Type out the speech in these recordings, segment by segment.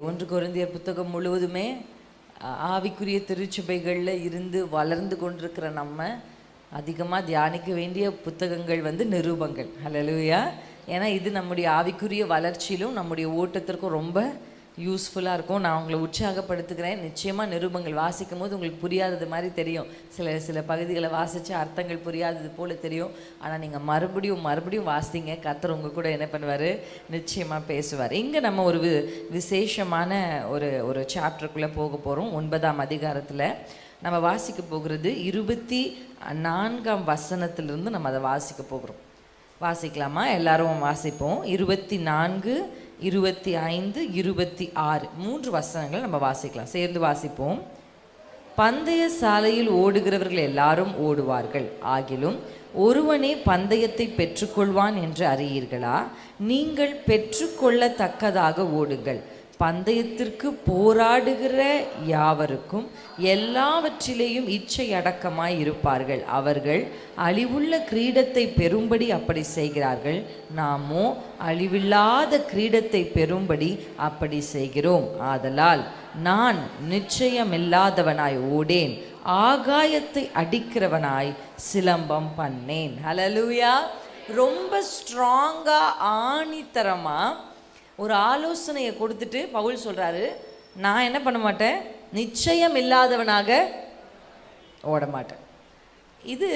ஒன்று கொரிந்தியர் புத்தகம் முழுவதுமே ஆவிக்குரிய திருச்சபைகளில் இருந்து வளர்ந்து கொண்டிருக்கிற நம்ம அதிகமாக தியானிக்க வேண்டிய புத்தகங்கள் நிரூபங்கள். ஹல்லேலூயா. ஏன்னா இது நம்முடைய ஆவிக்குரிய வளர்ச்சியிலும் நம்முடைய ஓட்டத்திற்கும் ரொம்ப யூஸ்ஃபுல்லாக இருக்கும். நான் உங்களை உற்சாகப்படுத்துகிறேன். நிச்சயமாக நிரூபங்கள் வாசிக்கும் போது உங்களுக்கு புரியாதது மாதிரி தெரியும். சில பகுதிகளை வாசித்து அர்த்தங்கள் புரியாதது போல் தெரியும். ஆனால் நீங்கள் மறுபடியும் வாசிங்க. கர்த்தர் உங்கள் கூட என்ன பண்ணுவார்? நிச்சயமாக பேசுவார். இங்கே நம்ம ஒரு விசேஷமான ஒரு சாப்டருக்குள்ளே போக போகிறோம். 9ஆம் அதிகாரத்தில் நம்ம வாசிக்க போகிறது 24ஆம் வசனத்திலிருந்து நம்ம அதை வாசிக்க போகிறோம். வாசிக்கலாமா? எல்லாரும் வாசிப்போம். 24, 25, 26 3 வசனங்களை நம்ம வாசிக்கலாம். சேர்ந்து வாசிப்போம். பந்தய சாலையில் ஓடுகிறவர்கள் எல்லாரும் ஓடுவார்கள், ஆகிலும் ஒருவனே பந்தயத்தை பெற்றுக்கொள்வான் என்று அறியீர்களா? நீங்கள் பெற்றுக்கொள்ளத்தக்கதாக ஓடுங்கள். பந்தயத்திற்கு போராடுகிற யாவருக்கும் எல்லாவற்றிலேயும் இச்சை அடக்கமாய் இருப்பார்கள். அவர்கள் அழிவுள்ள கிரீடத்தை பெறும்படி அப்படி செய்கிறார்கள். நாமோ அழிவில்லாத கிரீடத்தை பெறும்படி அப்படி செய்கிறோம். ஆதலால் நான் நிச்சயமில்லாதவனாய் ஓடேன், ஆகாயத்தை அடிக்கிறவனாய் சிலம்பம் பண்ணேன். ஹல்லேலூயா. ரொம்ப ஸ்ட்ராங்கா ஆணித்தரமா ஒரு ஆலோசனையை கொடுத்துட்டு பவுல் சொல்றாரு, நான் என்ன பண்ண மாட்டேன்? நிச்சயம் இல்லாதவனாக ஓட மாட்டேன். இது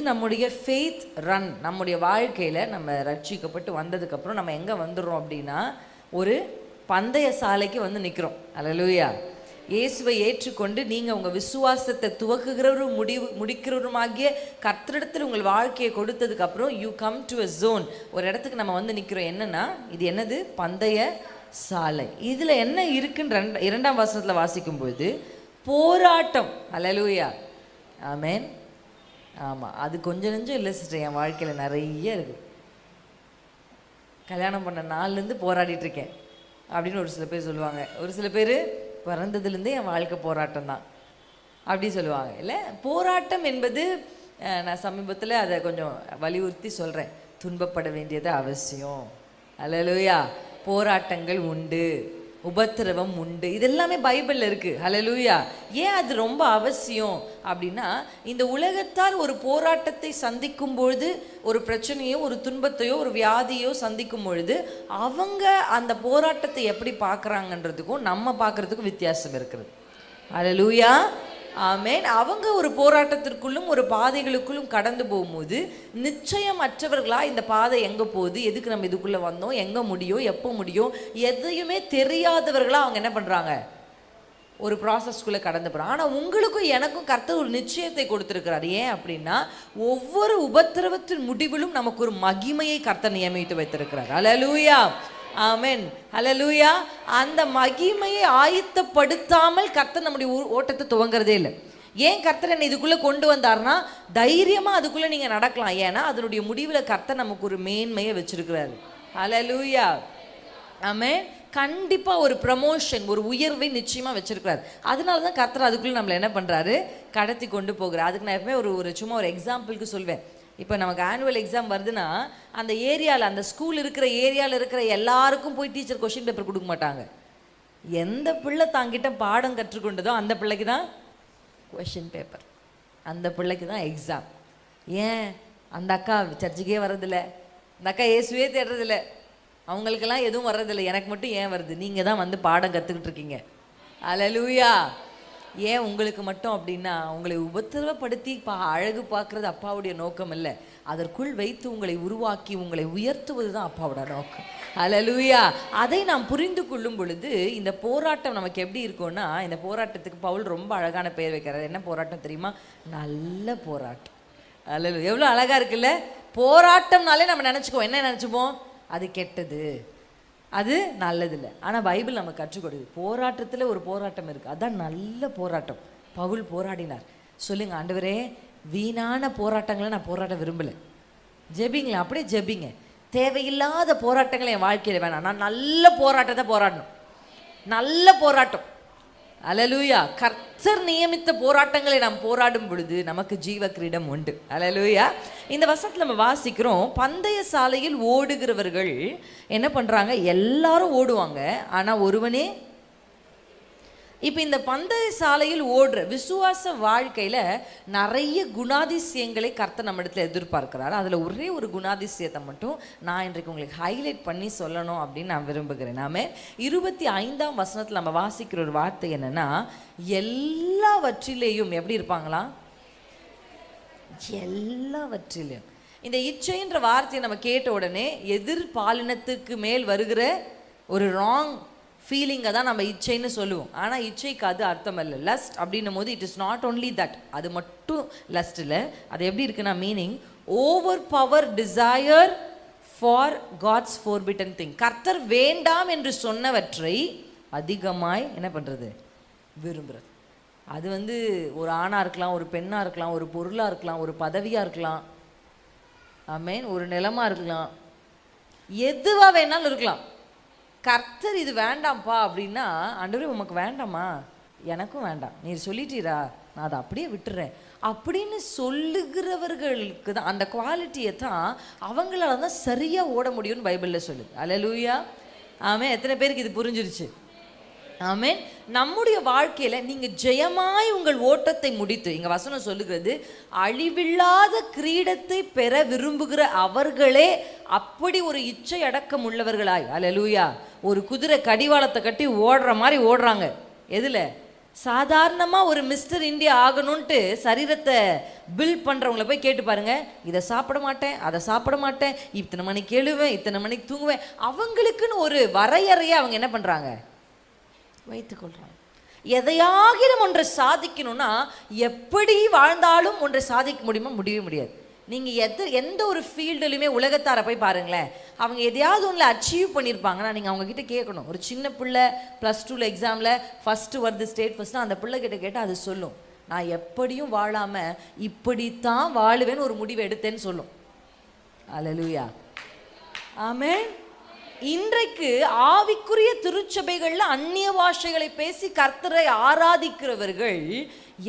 நம்முடைய ஃபெய்த் ரன். நம்முடைய வாழ்க்கையில் நம்ம ரட்சிக்கப்பட்டு வந்ததுக்கப்புறம் நம்ம எங்கே வந்துடுறோம் அப்படின்னா, ஒரு பந்தய சாலைக்கு நிற்கிறோம். அல்லேலூயா. இயேசுவை ஏற்றுக்கொண்டு நீங்கள் உங்கள் விசுவாசத்தை துவக்குகிறவரும் முடிக்கிறவருமாகிய கர்த்தரிடத்தில் உங்கள் வாழ்க்கையை கொடுத்ததுக்கப்புறம் you come to a zone. ஒரு இடத்துக்கு நம்ம நிற்கிறோம். என்னன்னா, இது என்னது? பந்தய சாலை. இதில் என்ன இருக்குன்னு 2ஆம் வசனத்தில் வாசிக்கும்போது போராட்டம். அல்லேலூயா. ஆமென். ஆமாம், அது கொஞ்சம் நெஞ்சம் இல்லை சிஸ்டர். என் வாழ்க்கையில் நிறைய இருக்குது. கல்யாணம் பண்ண நாள்லேருந்து போராடிட்டு இருக்கேன் அப்படின்னு ஒரு சில பேர் சொல்லுவாங்க. ஒரு சில பேர் பிறந்ததுலேருந்தே என் வாழ்க்கை போராட்டம் தான் அப்படி சொல்லுவாங்க. இல்லை, போராட்டம் என்பது நான் சமீபத்தில் அதை கொஞ்சம் வலியுறுத்தி சொல்கிறேன். துன்பப்பட வேண்டியது அவசியம். அல்லேலூயா. போராட்டங்கள் உண்டு, உபத்திரவம் உண்டு. இதெல்லாமே பைபிளில் இருக்குது. ஹல்லேலூயா. ஏன் அது ரொம்ப அவசியம் அப்படின்னா, இந்த உலகத்தார் ஒரு போராட்டத்தை சந்திக்கும் பொழுது, ஒரு பிரச்சனையோ ஒரு துன்பத்தையோ ஒரு வியாதியோ சந்திக்கும் பொழுது அவங்க அந்த போராட்டத்தை எப்படி பார்க்குறாங்கன்றதுக்கும் நம்ம பார்க்குறதுக்கும் வித்தியாசம் இருக்குது. ஹல்லேலூயா. ஆமென். அவங்க ஒரு போராட்டத்திற்குள்ளும் ஒரு பாதைகளுக்குள்ளும் கடந்து போகும்போது நிச்சயமற்றவர்களா இந்த பாதை எங்கே போகுது, எதுக்கு நம்ம இதுக்குள்ளே வந்தோம், எங்கே முடியும், எப்போ முடியும், எதையுமே தெரியாதவர்களா அவங்க என்ன பண்ணுறாங்க? ஒரு ப்ராசஸ்க்குள்ளே கடந்து போகிறாங்க. ஆனால் உங்களுக்கும் எனக்கும் கர்த்தர் ஒரு நிச்சயத்தை கொடுத்துருக்கிறார். ஏன் அப்படின்னா, ஒவ்வொரு உபத்திரவத்தின் முடிவிலும் நமக்கு ஒரு மகிமையை கர்த்தர் நியமித்து வைத்திருக்கிறார். அல்லேலூயா. ஆமென். ஹல்லேலூயா. அந்த மகிமையை ஆயத்தப்படுத்தாமல் கர்த்தர் நம்முடைய ஓட்டத்தை துவங்குறதே இல்லை. ஏன் கர்த்தர் என்னை இதுக்குள்ளே கொண்டு வந்தார்னா, தைரியமாக அதுக்குள்ளே நீங்கள் நடக்கலாம். ஏன்னா அதனுடைய முடிவில் கர்த்தர் நமக்கு ஒரு மேன்மையை வச்சிருக்கிறாரு. ஹல்லேலூயா. ஆமென். கண்டிப்பாக ஒரு ப்ரமோஷன், ஒரு உயர்வை நிச்சயமாக வச்சிருக்கிறார். அதனால தான் கர்த்தர் அதுக்குள்ளே நம்மளை என்ன பண்ணுறாரு? கடத்தி கொண்டு போகிறார். அதுக்கு நான் எப்பவுமே சும்மா ஒரு எக்ஸாம்பிளுக்கு சொல்வேன். இப்போ நமக்கு ஆனுவல் எக்ஸாம் வருதுன்னா, அந்த ஏரியாவில், அந்த ஸ்கூல் இருக்கிற ஏரியாவில் இருக்கிற எல்லாருக்கும் போய் டீச்சர் கொஷின் பேப்பர் கொடுக்க மாட்டாங்க. எந்த பிள்ளை தாங்கிட்ட பாடம் கற்றுக்கொண்டதோ அந்த பிள்ளைக்கு தான் கொஷின் பேப்பர், அந்த பிள்ளைக்கு தான் எக்ஸாம். ஏன்? அந்த அக்கா சர்ச்சுக்கே வர்றதில்ல, அந்த அக்கா இயேசுவே தேடுறதில்ல, அவங்களுக்கெல்லாம் எதுவும் வர்றதில்லை, எனக்கு மட்டும் ஏன் வருது? நீங்கள் தான் பாடம் கற்றுக்கிட்டு இருக்கீங்க. அல்லேலூயா. ஏன் உங்களுக்கு மட்டும் அப்படின்னா, உங்களை உபத்திரவப்படுத்தி அழகு பார்க்குறது அப்பாவுடைய நோக்கம் இல்லை. அதற்குள் வைத்து உங்களை உருவாக்கி உங்களை உயர்த்துவது தான் அப்பாவோட நோக்கம். அல்லேலூயா. அதை நாம் புரிந்து கொள்ளும் பொழுது இந்த போராட்டம் நமக்கு எப்படி இருக்கும்னா, இந்த போராட்டத்துக்கு பவுல் ரொம்ப அழகான பெயர் வைக்கிறார். என்ன போராட்டம் தெரியுமா? நல்ல போராட்டம். அல்லேலூயா. எவ்வளோ அழகாக இருக்குல்ல? போராட்டம்னாலே நம்ம நினச்சிக்குவோம், என்ன நினச்சிப்போம்? அது கெட்டது, அது நல்லதில்லை. ஆனால் பைபிள் நமக்கு கற்றுக் கொடுக்குது, போராட்டத்தில் ஒரு போராட்டம் இருக்குது. அதான் நல்ல போராட்டம். பவுல் போராடினார். சொல்லுங்க, ஆண்டவரே, வீணான போராட்டங்களை நான் போராட விரும்பலை. ஜெபிங்களா? அப்படியே ஜெபிங்க. தேவையில்லாத போராட்டங்களை என் வாழ்க்கையில் வேணாம். நான் நல்ல போராட்டத்தை போராடணும். நல்ல போராட்டம். அல்லேலூயா. கர்த்தர் நியமித்த போராட்டங்களை நாம் போராடும் பொழுது நமக்கு ஜீவ கிரீடம் உண்டு. அல்லேலூயா. இந்த வசனத்தில் நம்ம வாசிக்கிறோம், பந்தய சாலையில் ஓடுகிறவர்கள் என்ன பண்ணுறாங்க? எல்லாரும் ஓடுவாங்க, ஆனால் ஒருவனே இப்போ இந்த பந்தய சாலையில் ஓடுற விசுவாச வாழ்க்கையில் நிறைய குணாதிசயங்களை கர்த்தர் நம்ம இடத்துல எதிர்பார்க்கிறாரு. அதில் ஒரே ஒரு குணாதிசயத்தை மட்டும் நான் இன்றைக்கு உங்களுக்கு ஹைலைட் பண்ணி சொல்லணும் அப்படின்னு நான் விரும்புகிறேன். நாம 25ஆம் வசனத்தில் நம்ம வாசிக்கிற ஒரு வார்த்தை என்னன்னா, எல்லாவற்றிலேயும் எப்படி இருப்பாங்களா? எல்லாவற்றிலும். இந்த இச்சைன்ற வார்த்தையை நம்ம கேட்ட உடனே எதிர்பாலினத்துக்கு மேல் வருகிற ஒரு ராங் ஃபீலிங்கை தான் நம்ம இச்சைன்னு சொல்லுவோம். ஆனால் இச்சைக்கு அது அர்த்தம் இல்லை. லஸ்ட் அப்படின்னும் போது it is not only that, அது மட்டும் லஸ்ட் இல்லை. அது எப்படி இருக்குன்னா, meaning over power desire for God's forbidden thing. கர்த்தர் வேண்டாம் என்று சொன்னவற்றை அதிகமாய் என்ன பண்ணுறது? விரும்புகிறது. அது வந்து ஒரு ஆணாக இருக்கலாம், ஒரு பெண்ணாக இருக்கலாம், ஒரு பொருளாக இருக்கலாம், ஒரு பதவியாக இருக்கலாம், ஆமேன், ஒரு நிலமாக இருக்கலாம், எதுவாக வேணாலும் இருக்கலாம். கர்த்தர் இது வேண்டாம்ப்பா அப்படின்னா, ஆண்டவரே உமக்கு வேண்டாமா? எனக்கும் வேண்டாம், நீர் சொல்லிட்டீரா, நான் அதை அப்படியே விட்டுறேன் அப்படின்னு சொல்லுகிறவர்களுக்கு தான், அந்த குவாலிட்டியை தான் அவங்களால தான் சரியாக ஓட முடியும்னு பைபிளில் சொல்லுது. அல்லேலூயா, ஆமென். எத்தனை பேருக்கு இது புரிஞ்சிருச்சு? ஆமென். நம்முடைய வாழ்க்கையில நீங்க ஜெயமாய் உங்கள் ஓட்டத்தை முடித்து, இங்க வசனம் சொல்லுகிறது, அழிவில்லாத கிரீடத்தை பெற விரும்புகிற அவர்களே அப்படி ஒரு இச்சை அடக்கம் உள்ளவர்களாய், அல்லேலூயா, ஒரு குதிரை கடிவாளத்தை கட்டி ஓடுற மாதிரி ஓடுறாங்க. எதுல? சாதாரணமா ஒரு மிஸ்டர் இந்தியா ஆகணும்ட்டு சரீரத்தை பில்ட் பண்றவங்களை போய் கேட்டு பாருங்க. இதை சாப்பிட மாட்டேன், அதை சாப்பிட மாட்டேன், இத்தனை மணிக்கு எழுவேன், இத்தனை மணிக்கு தூங்குவேன், அவங்களுக்குன்னு ஒரு வரையறையை அவங்க என்ன பண்றாங்க? வைத்துக்கொள்றாங்க. எதையாகிலும் ஒன்றை சாதிக்கணும்னா எப்படி வாழ்ந்தாலும் ஒன்றை சாதிக்க முடியுமா? முடியவே முடியாது. நீங்கள் எந்த ஒரு ஃபீல்டுலையுமே உலகத்தார போய் பாருங்களேன், அவங்க எதையாவது ஒன்றில் அச்சீவ் பண்ணியிருப்பாங்கன்னா நீங்கள் அவங்கக்கிட்ட கேட்கணும். ஒரு சின்ன பிள்ளை +2 எக்ஸாமில் ஃபஸ்ட்டு வருது, ஸ்டேட் ஃபஸ்ட்டு, அந்த பிள்ளைகிட்ட கேட்டால் அது சொல்லும், நான் எப்படியும் வாழாமல் இப்படித்தான் வாழுவேன்னு ஒரு முடிவை எடுத்தேன்னு சொல்லும். அல்லேலூயா, ஆமென். இன்றைக்கு ஆவிக்குரிய திருச்சபைகளில் அந்நிய பாஷைகளை பேசி கர்த்தரை ஆராதிக்கிறவர்கள்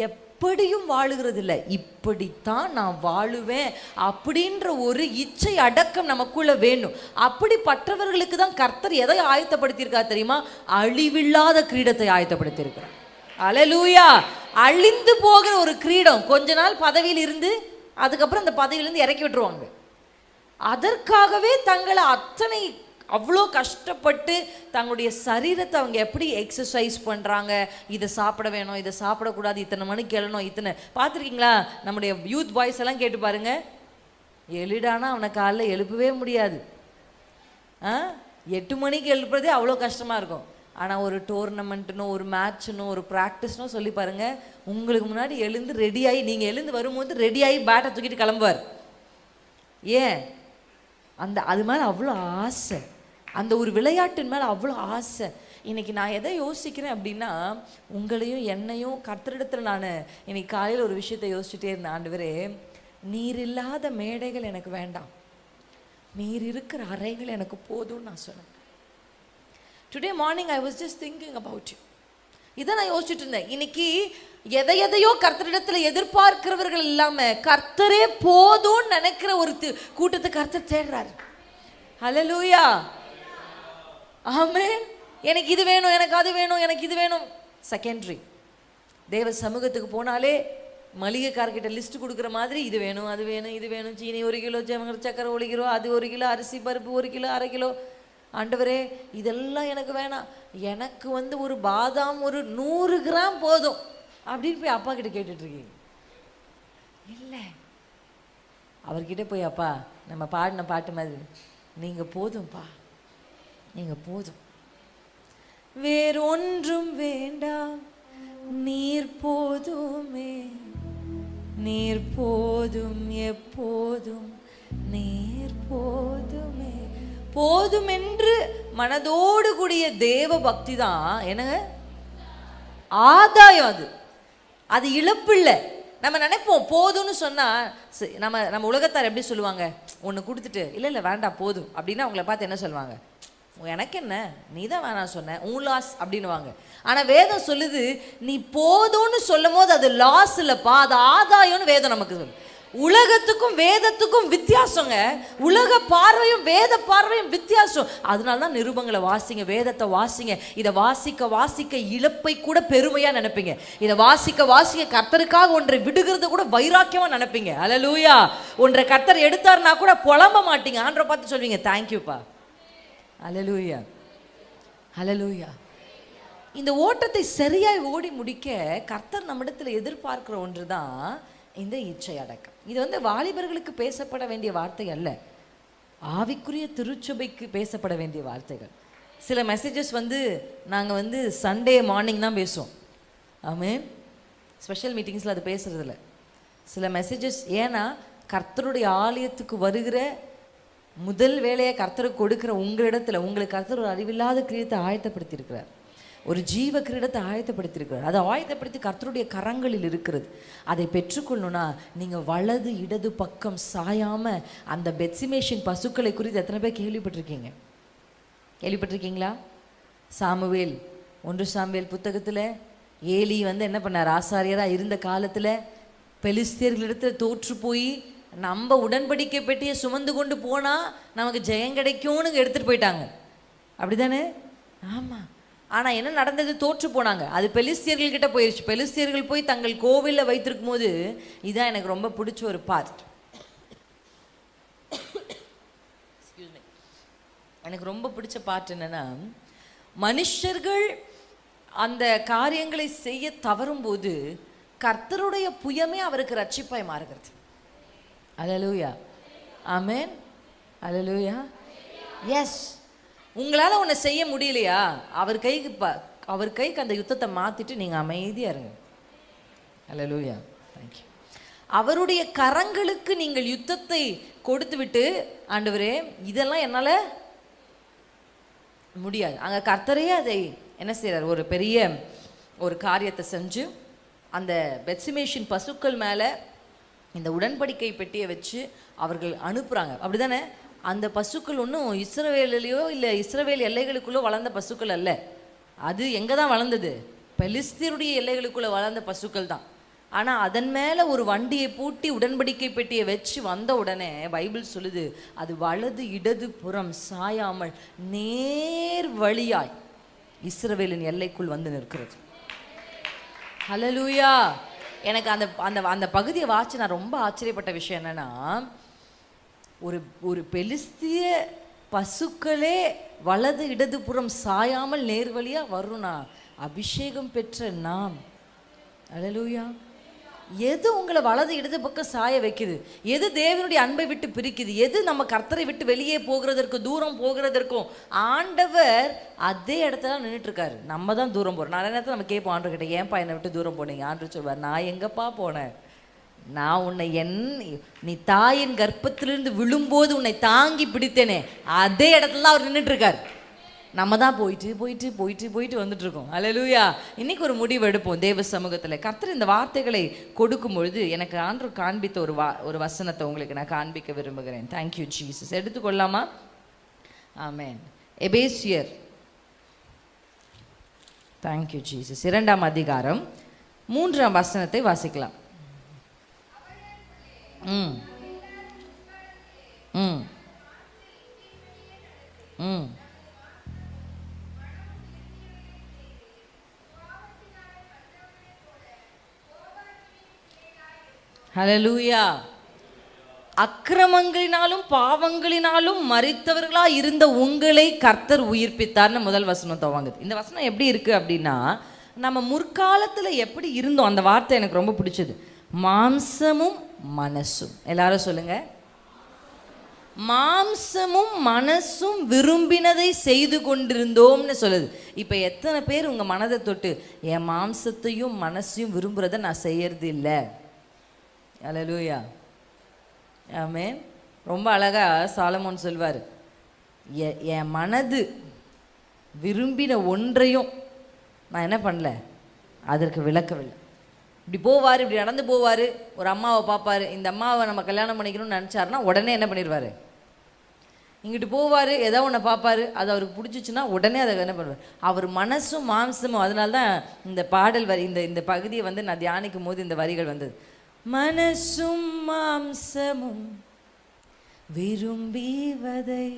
எப்படியும் வாழுகிறது இல்லை, இப்படித்தான் நான் வாழுவேன் அப்படின்ற ஒரு இச்சை அடக்கம் நமக்குள்ள வேணும். அப்படிப்பட்டவர்களுக்கு தான் கர்த்தர் எதை ஆயத்தப்படுத்தியிருக்கார் தெரியுமா? அழிவில்லாத கிரீடத்தை ஆயத்தப்படுத்தியிருக்கிறார். அல்லேலூயா. அழிந்து போகிற ஒரு கிரீடம், கொஞ்ச நாள் பதவியில் இருந்து அதுக்கப்புறம் அந்த பதவியிலிருந்து இறக்கி விட்டுருவாங்க. அதற்காகவே தங்களை அவ்வளோ கஷ்டப்பட்டு தங்களுடைய சரீரத்தை அவங்க எப்படி எக்ஸசைஸ் பண்ணுறாங்க, இதை சாப்பிட வேணும், இதை சாப்பிடக்கூடாது, இத்தனை மணிக்கு எழணும், இத்தனை. பார்த்துருக்கீங்களா? நம்முடைய யூத் பாய்ஸ் எல்லாம் கேட்டு பாருங்க, எழுடானா அவனை காலைல எழுப்பவே முடியாது. 8 மணிக்கு எழுப்புறதே அவ்வளோ கஷ்டமாக இருக்கும். ஆனால் ஒரு டோர்னமெண்ட்டுனோ ஒரு மேட்ச்னோ ஒரு ப்ராக்டிஸ்னோ சொல்லி பாருங்கள், உங்களுக்கு முன்னாடி எழுந்து ரெடியாகி, நீங்கள் எழுந்து வரும்போது ரெடியாகி பேட்டை தூக்கிட்டு கிளம்புவார். ஏன்? அது மேலே அவ்வளோ ஆசை, அந்த ஒரு விளையாட்டின் மேலே அவ்வளோ ஆசை. இன்னைக்கு நான் எதை யோசிக்கிறேன் அப்படின்னா, உங்களையும் என்னையும் கர்த்தரிடத்தில் நான் இன்னைக்கு காலையில் ஒரு விஷயத்தை யோசிச்சுட்டே இருந்தேன். ஆண்டவரே, நீர் இல்லாத மேடைகள் எனக்கு வேண்டாம், நீர் இருக்கிற அறைகள் எனக்கு போதும்னு நான் சொன்னேன். Today morning I was just thinking about you. இதை நான் யோசிச்சுட்டு இருந்தேன். இன்னைக்கு எதையோ கர்த்தரிடத்தில் எதிர்பார்க்கிறவர்கள் இல்லாம கர்த்தரே போதும்னு நினைக்கிற ஒரு கூட்டத்தை கர்த்தர் தேடுறாரு. ஹல்லேலூயா, ஆமென். எனக்கு இது வேணும், எனக்கு அது வேணும், எனக்கு இது வேணும், செகண்டரி. தேவ சமூகத்துக்கு போனாலே மளிகைக்காரர்கிட்ட லிஸ்ட் கொடுக்குற மாதிரி இது வேணும், அது வேணும், இது வேணும், சீனி 1 கிலோ, சக்கரை 1 கிலோ, அது 1 கிலோ, அரிசி பருப்பு 1 கிலோ, அரை கிலோ. ஆண்டவரே, இதெல்லாம் எனக்கு வேணாம், எனக்கு ஒரு பாதாம் ஒரு 100 கிராம் போதும் அப்படின்னு போய் அப்பா கிட்ட கேட்டுட்ருக்கீங்க. இல்லை, அவர்கிட்ட போய், அப்பா நம்ம பாடின பாட்டு மாதிரி, நீங்கள் போதும்ப்பா, நீங்கள் போதும், வேறொன்றும் வேண்டாம், நீர் போதுமே, நீர் போதும், எப்போதும் நீர் போதுமே. போதும் என்று மனதோடு கூடிய தேவ பக்தி தான் என்னங்க ஆதாயம். அது இழப்பு இல்லை. நம்ம நினைப்போம் போதும்னு சொன்னா, நம்ம உலகத்தார் எப்படி சொல்லுவாங்க, ஒன்று கொடுத்துட்டு இல்லை வேண்டாம் போதும் அப்படின்னா அவங்கள பார்த்து என்ன சொல்லுவாங்க? எனக்கு என்ன, நீ தான் வேணாம் சொன்ன, உன் லாஸ் அப்படின்னுவாங்க. ஆனால் வேதம் சொல்லுது, நீ போதும்னு சொல்லும் போது அது லாஸ் இல்லைப்பா, அது ஆதாயம்னு வேதம் நமக்கு சொல்லு. உலகத்துக்கும் வேதத்துக்கும் வித்தியாசங்க. உலக பார்வையும் வேத பார்வையும் வித்தியாசம். அதனால தான் நிருபங்களை வாசிங்க, வேதத்தை வாசிங்க. இதை வாசிக்க வாசிக்க இழப்பை கூட பெருமையா நினைப்பீங்க. இதை வாசிக்க வாசிக்க கர்த்தருக்காக ஒன்றை விடுகிறது கூட வைராக்கியமா நினைப்பீங்க. அல்லேலூயா. ஒன்றை கர்த்தர் எடுத்தாருன்னா கூட புலம்ப மாட்டீங்க. ஆண்டவரை பார்த்து சொல்வீங்க, தேங்க்யூப்பா. அல்லேலூயா, அல்லேலூயா. இந்த ஓட்டத்தை சரியாய் ஓடி முடிக்க கர்த்தர் நம்மிடத்தில் எதிர்பார்க்கிற ஒன்று தான் இந்த இச்சை அடக்கம். இது வந்து வாலிபர்களுக்கு பேசப்பட வேண்டிய வார்த்தை அல்ல, ஆவிக்குரிய திருச்சபைக்கு பேசப்பட வேண்டிய வார்த்தைகள். சில மெசேஜஸ் வந்து நாங்கள் வந்து சண்டே மார்னிங் தான் பேசுவோம். ஆமென். ஸ்பெஷல் மீட்டிங்ஸில் அது பேசுறதில்ல. சில மெசேஜஸ் ஏன்னா கர்த்தருடைய ஆலயத்துக்கு வருகிற முதல் வேலையை கர்த்தருக்கு கொடுக்குற உங்களிடத்துல உங்களுக்கு கர்த்தர் ஒரு அறிவில்லாத கிரீடத்தை ஆயத்தப்படுத்தி இருக்கிறார். ஒரு ஜீவ கிரீடத்தை ஆயத்தப்படுத்தியிருக்கிறார். அதை ஆயத்தப்படுத்தி கர்த்தருடைய கரங்களில் இருக்கிறது. அதை பெற்றுக்கொள்ளணும்னா நீங்கள் வலது இடது பக்கம் சாயாமல் அந்த பெத்சிமேஷன் பசுக்களை குறித்து எத்தனை பேர் கேள்விப்பட்டிருக்கீங்க? கேள்விப்பட்டிருக்கீங்களா? சாமுவேல் 1 சாமுவேல் புத்தகத்தில் ஏலி வந்து என்ன பண்ணார்? ஆசாரியராக இருந்த காலத்தில் பெலிஸ்தியர்களிடத்தில் தோற்று போய் நம்ம உடன்படிக்கை பெட்டியை சுமந்து கொண்டு போனால் நமக்கு ஜெயம் கிடைக்கும்னு எடுத்துகிட்டு போயிட்டாங்க. அப்படி தானே? ஆமாம். ஆனால் என்ன நடந்தது? தோற்று போனாங்க. அது பெலிஸ்தியர்கள்கிட்ட போயிடுச்சு. பெலிஸ்தியர்கள் போய் தங்கள் கோவிலில் வைத்திருக்கும் போது, இதான் எனக்கு ரொம்ப பிடிச்ச ஒரு பார்ட். எனக்கு ரொம்ப பிடிச்ச பார்ட் என்னன்னா, மனுஷர்கள் அந்த காரியங்களை செய்ய தவறும் போது கர்த்தருடைய புயமே அவருக்கு ரட்சிப்பாய் மாறுகிறது. அல்லேலூயா, ஆமென், அல்லேலூயா. எஸ், உங்களால் ஒன்று செய்ய முடியலையா? அவர் கைக்கு அந்த யுத்தத்தை மாற்றிட்டு நீங்கள் அமைதியாக இருங்க. அல்லேலூயா, தேங்க்யூ. அவருடைய கரங்களுக்கு நீங்கள் யுத்தத்தை கொடுத்து விட்டு, ஆண்டவரே இதெல்லாம் என்னால் முடியாது. அங்கே கர்த்தரே அதை என்ன செய்கிறார்? ஒரு பெரிய ஒரு காரியத்தை செஞ்சு அந்த பெத்சிமேஷன் பசுக்கள் மேலே இந்த உடன்படிக்கை பெட்டியை வச்சு அவர்கள் அனுப்புகிறாங்க. அப்படி தானே? அந்த பசுக்கள் ஒன்றும் இஸ்ரவேலையோ இல்லை இஸ்ரவேல் எல்லைகளுக்குள்ளே வளர்ந்த பசுக்கள் அல்ல. அது எங்கே தான் வளர்ந்தது? பெலிஸ்தியருடைய எல்லைகளுக்குள்ளே வளர்ந்த பசுக்கள் தான். ஆனால் அதன் மேலே ஒரு வண்டியை பூட்டி உடன்படிக்கை பெட்டியை வச்சு வந்த உடனே பைபிள் சொல்லுது, அது வலது இடது புறம் சாயாமல் நேர் வழியாய் இஸ்ரவேலின் எல்லைக்குள் வந்து நிற்கிறது. ஹல்லேலூயா. எனக்கு அந்த அந்த அந்த பகுதியை வாசி நான் ரொம்ப ஆச்சரியப்பட்ட விஷயம் என்னன்னா, ஒரு பெலிஸ்திய பசுக்களே வலது இடதுபுறம் சாயாமல் நேர்வழியா வரும்னா, அபிஷேகம் பெற்ற நாம், அல்லேலூயா. எது உங்களை வலது இடது பக்கம் சாய வைக்குது? எது தேவனுடைய அன்பை விட்டு பிரிக்குது? எது நம்ம கர்த்தரை விட்டு வெளியே போகிறதற்கு, தூரம் போகிறதற்கும்? ஆண்டவர் அதே இடத்துல நின்றுட்டு இருக்காரு. நம்ம தான் தூரம் போகிறோம். நிறைய நேரத்தில் நம்ம கேட்போம் ஆண்டவர் கிட்ட, ஏன்பா என்னை விட்டு தூரம் போனீங்க? ஆண்டவர் சொல்வார், நான் எங்கப்பா போனேன்? நான் உன்னை நீ தாயின் கர்ப்பத்திலிருந்து விழும்போது உன்னை தாங்கி பிடித்தேனே, அதே இடத்துல தான் அவர் நின்றுட்டு இருக்காரு. நம்ம தான் போயிட்டு போயிட்டு போயிட்டு போயிட்டு வந்துட்டு இருக்கோம். அல்லேலூயா. இன்னைக்கு ஒரு முடிவு எடுப்போம் தேவ சமூகத்தில். கர்த்தர் இந்த வார்த்தைகளை கொடுக்கும் பொழுது எனக்கு ஆண்டவர் காண்பித்த ஒரு வசனத்தை உங்களுக்கு நான் காண்பிக்க விரும்புகிறேன். Thank you Jesus. எடுத்துக்கொள்ளாமா? ஆமென். எபேசியர், தேங்க்யூ ஜீசஸ், 2ஆம் அதிகாரம் 3ஆம் வசனத்தை வாசிக்கலாம். ம் ம் ம் ஹல்லேலூயா. அக்கிரமங்களினாலும் பாவங்களினாலும் மரித்தவர்களா இருந்த உங்களை கர்த்தர் உயிர்ப்பித்தார்னு முதல் வசனம் துவங்குது. இந்த வசனம் எப்படி இருக்கு அப்படின்னா, நம்ம முற்காலத்துல எப்படி இருந்தோம், அந்த வார்த்தை எனக்கு ரொம்ப பிடிச்சது. மாம்சமும் மனசும், எல்லாரும் சொல்லுங்க, மாம்சமும் மனசும் விரும்பினதை செய்து கொண்டிருந்தோம்னு சொல்லுது. இப்ப எத்தனை பேர் உங்க மனதை தொட்டு, என் மாம்சத்தையும் மனசையும் விரும்புறத நான் செய்யறது இல்லை? அல்லேலூயா, ஆமென். ரொம்ப அழகா சாலமோன் சொல்வார், என் மனது விரும்பின ஒன்றையும் நான் என்ன பண்ணல, அதற்கு விளக்கவில்லை. இப்படி போவார், இப்படி நடந்து போவார், ஒரு அம்மாவை பார்ப்பார், இந்த அம்மாவை நம்ம கல்யாணம் பண்ணிக்கணும்னு நினச்சாருன்னா உடனே என்ன பண்ணிடுவார், இங்கிட்டு போவார், ஏதோ ஒன்று பார்ப்பார், அது அவருக்கு பிடிச்சிச்சுன்னா உடனே அதை என்ன பண்ணுவார். அவர் மனசும் மாம்சமும். அதனால தான் இந்த பாடல் வரி, இந்த பகுதியை வந்து நான் தியானிக்கும் போது இந்த வரிகள் வந்தது. மனசும் மாம்சமும் விரும்பிவதை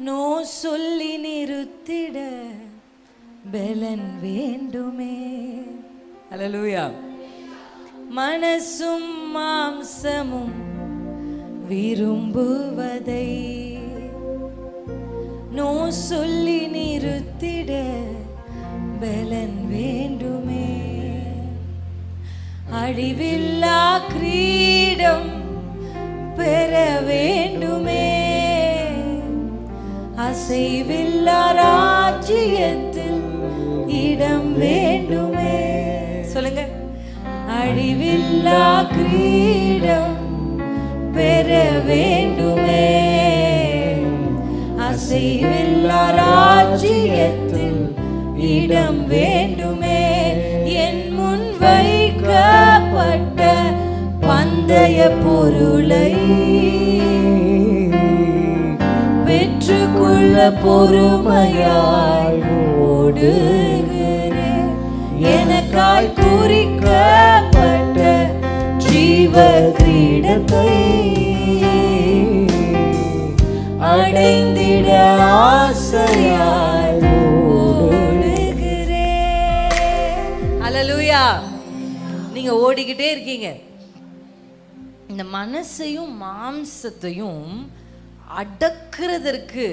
நோ சொல்லி நிறுத்திட பலன் வேண்டுமே. அல்லேலூயா. மனசும் மாம்சமும் விரும்புவதை நோ சொல்லி நிறுத்திட பலன் வேண்டுமே. அழிவில்லா கிரீடம் பெற வேண்டுமே. அசைவில்லா ராஜ்யத்தில் இடம் வேண்டுமே. சொல்லுங்க. அழிவில்லா கிரீடம் பெற வேண்டுமே. அசைவில்லா ராஜ்யத்தில் இடம் வேண்டுமே. என் முன் வைக்கப்பட்ட பந்தய பொருளை பெற்றுக்கொள்ள பொறுமையாய் ஓடுகிறேன். எனக்காய் குறிக்கப்பட்ட ஜீவ கிரீடத்தை அடைந்திட ஆசையாய் ஓடுகிறேன். அல்லேலூயா. நீங்க ஓடிக்கிட்டே இருக்கீங்க. இந்த மனசையும் மாம்சத்தையும் அடக்குறதற்கு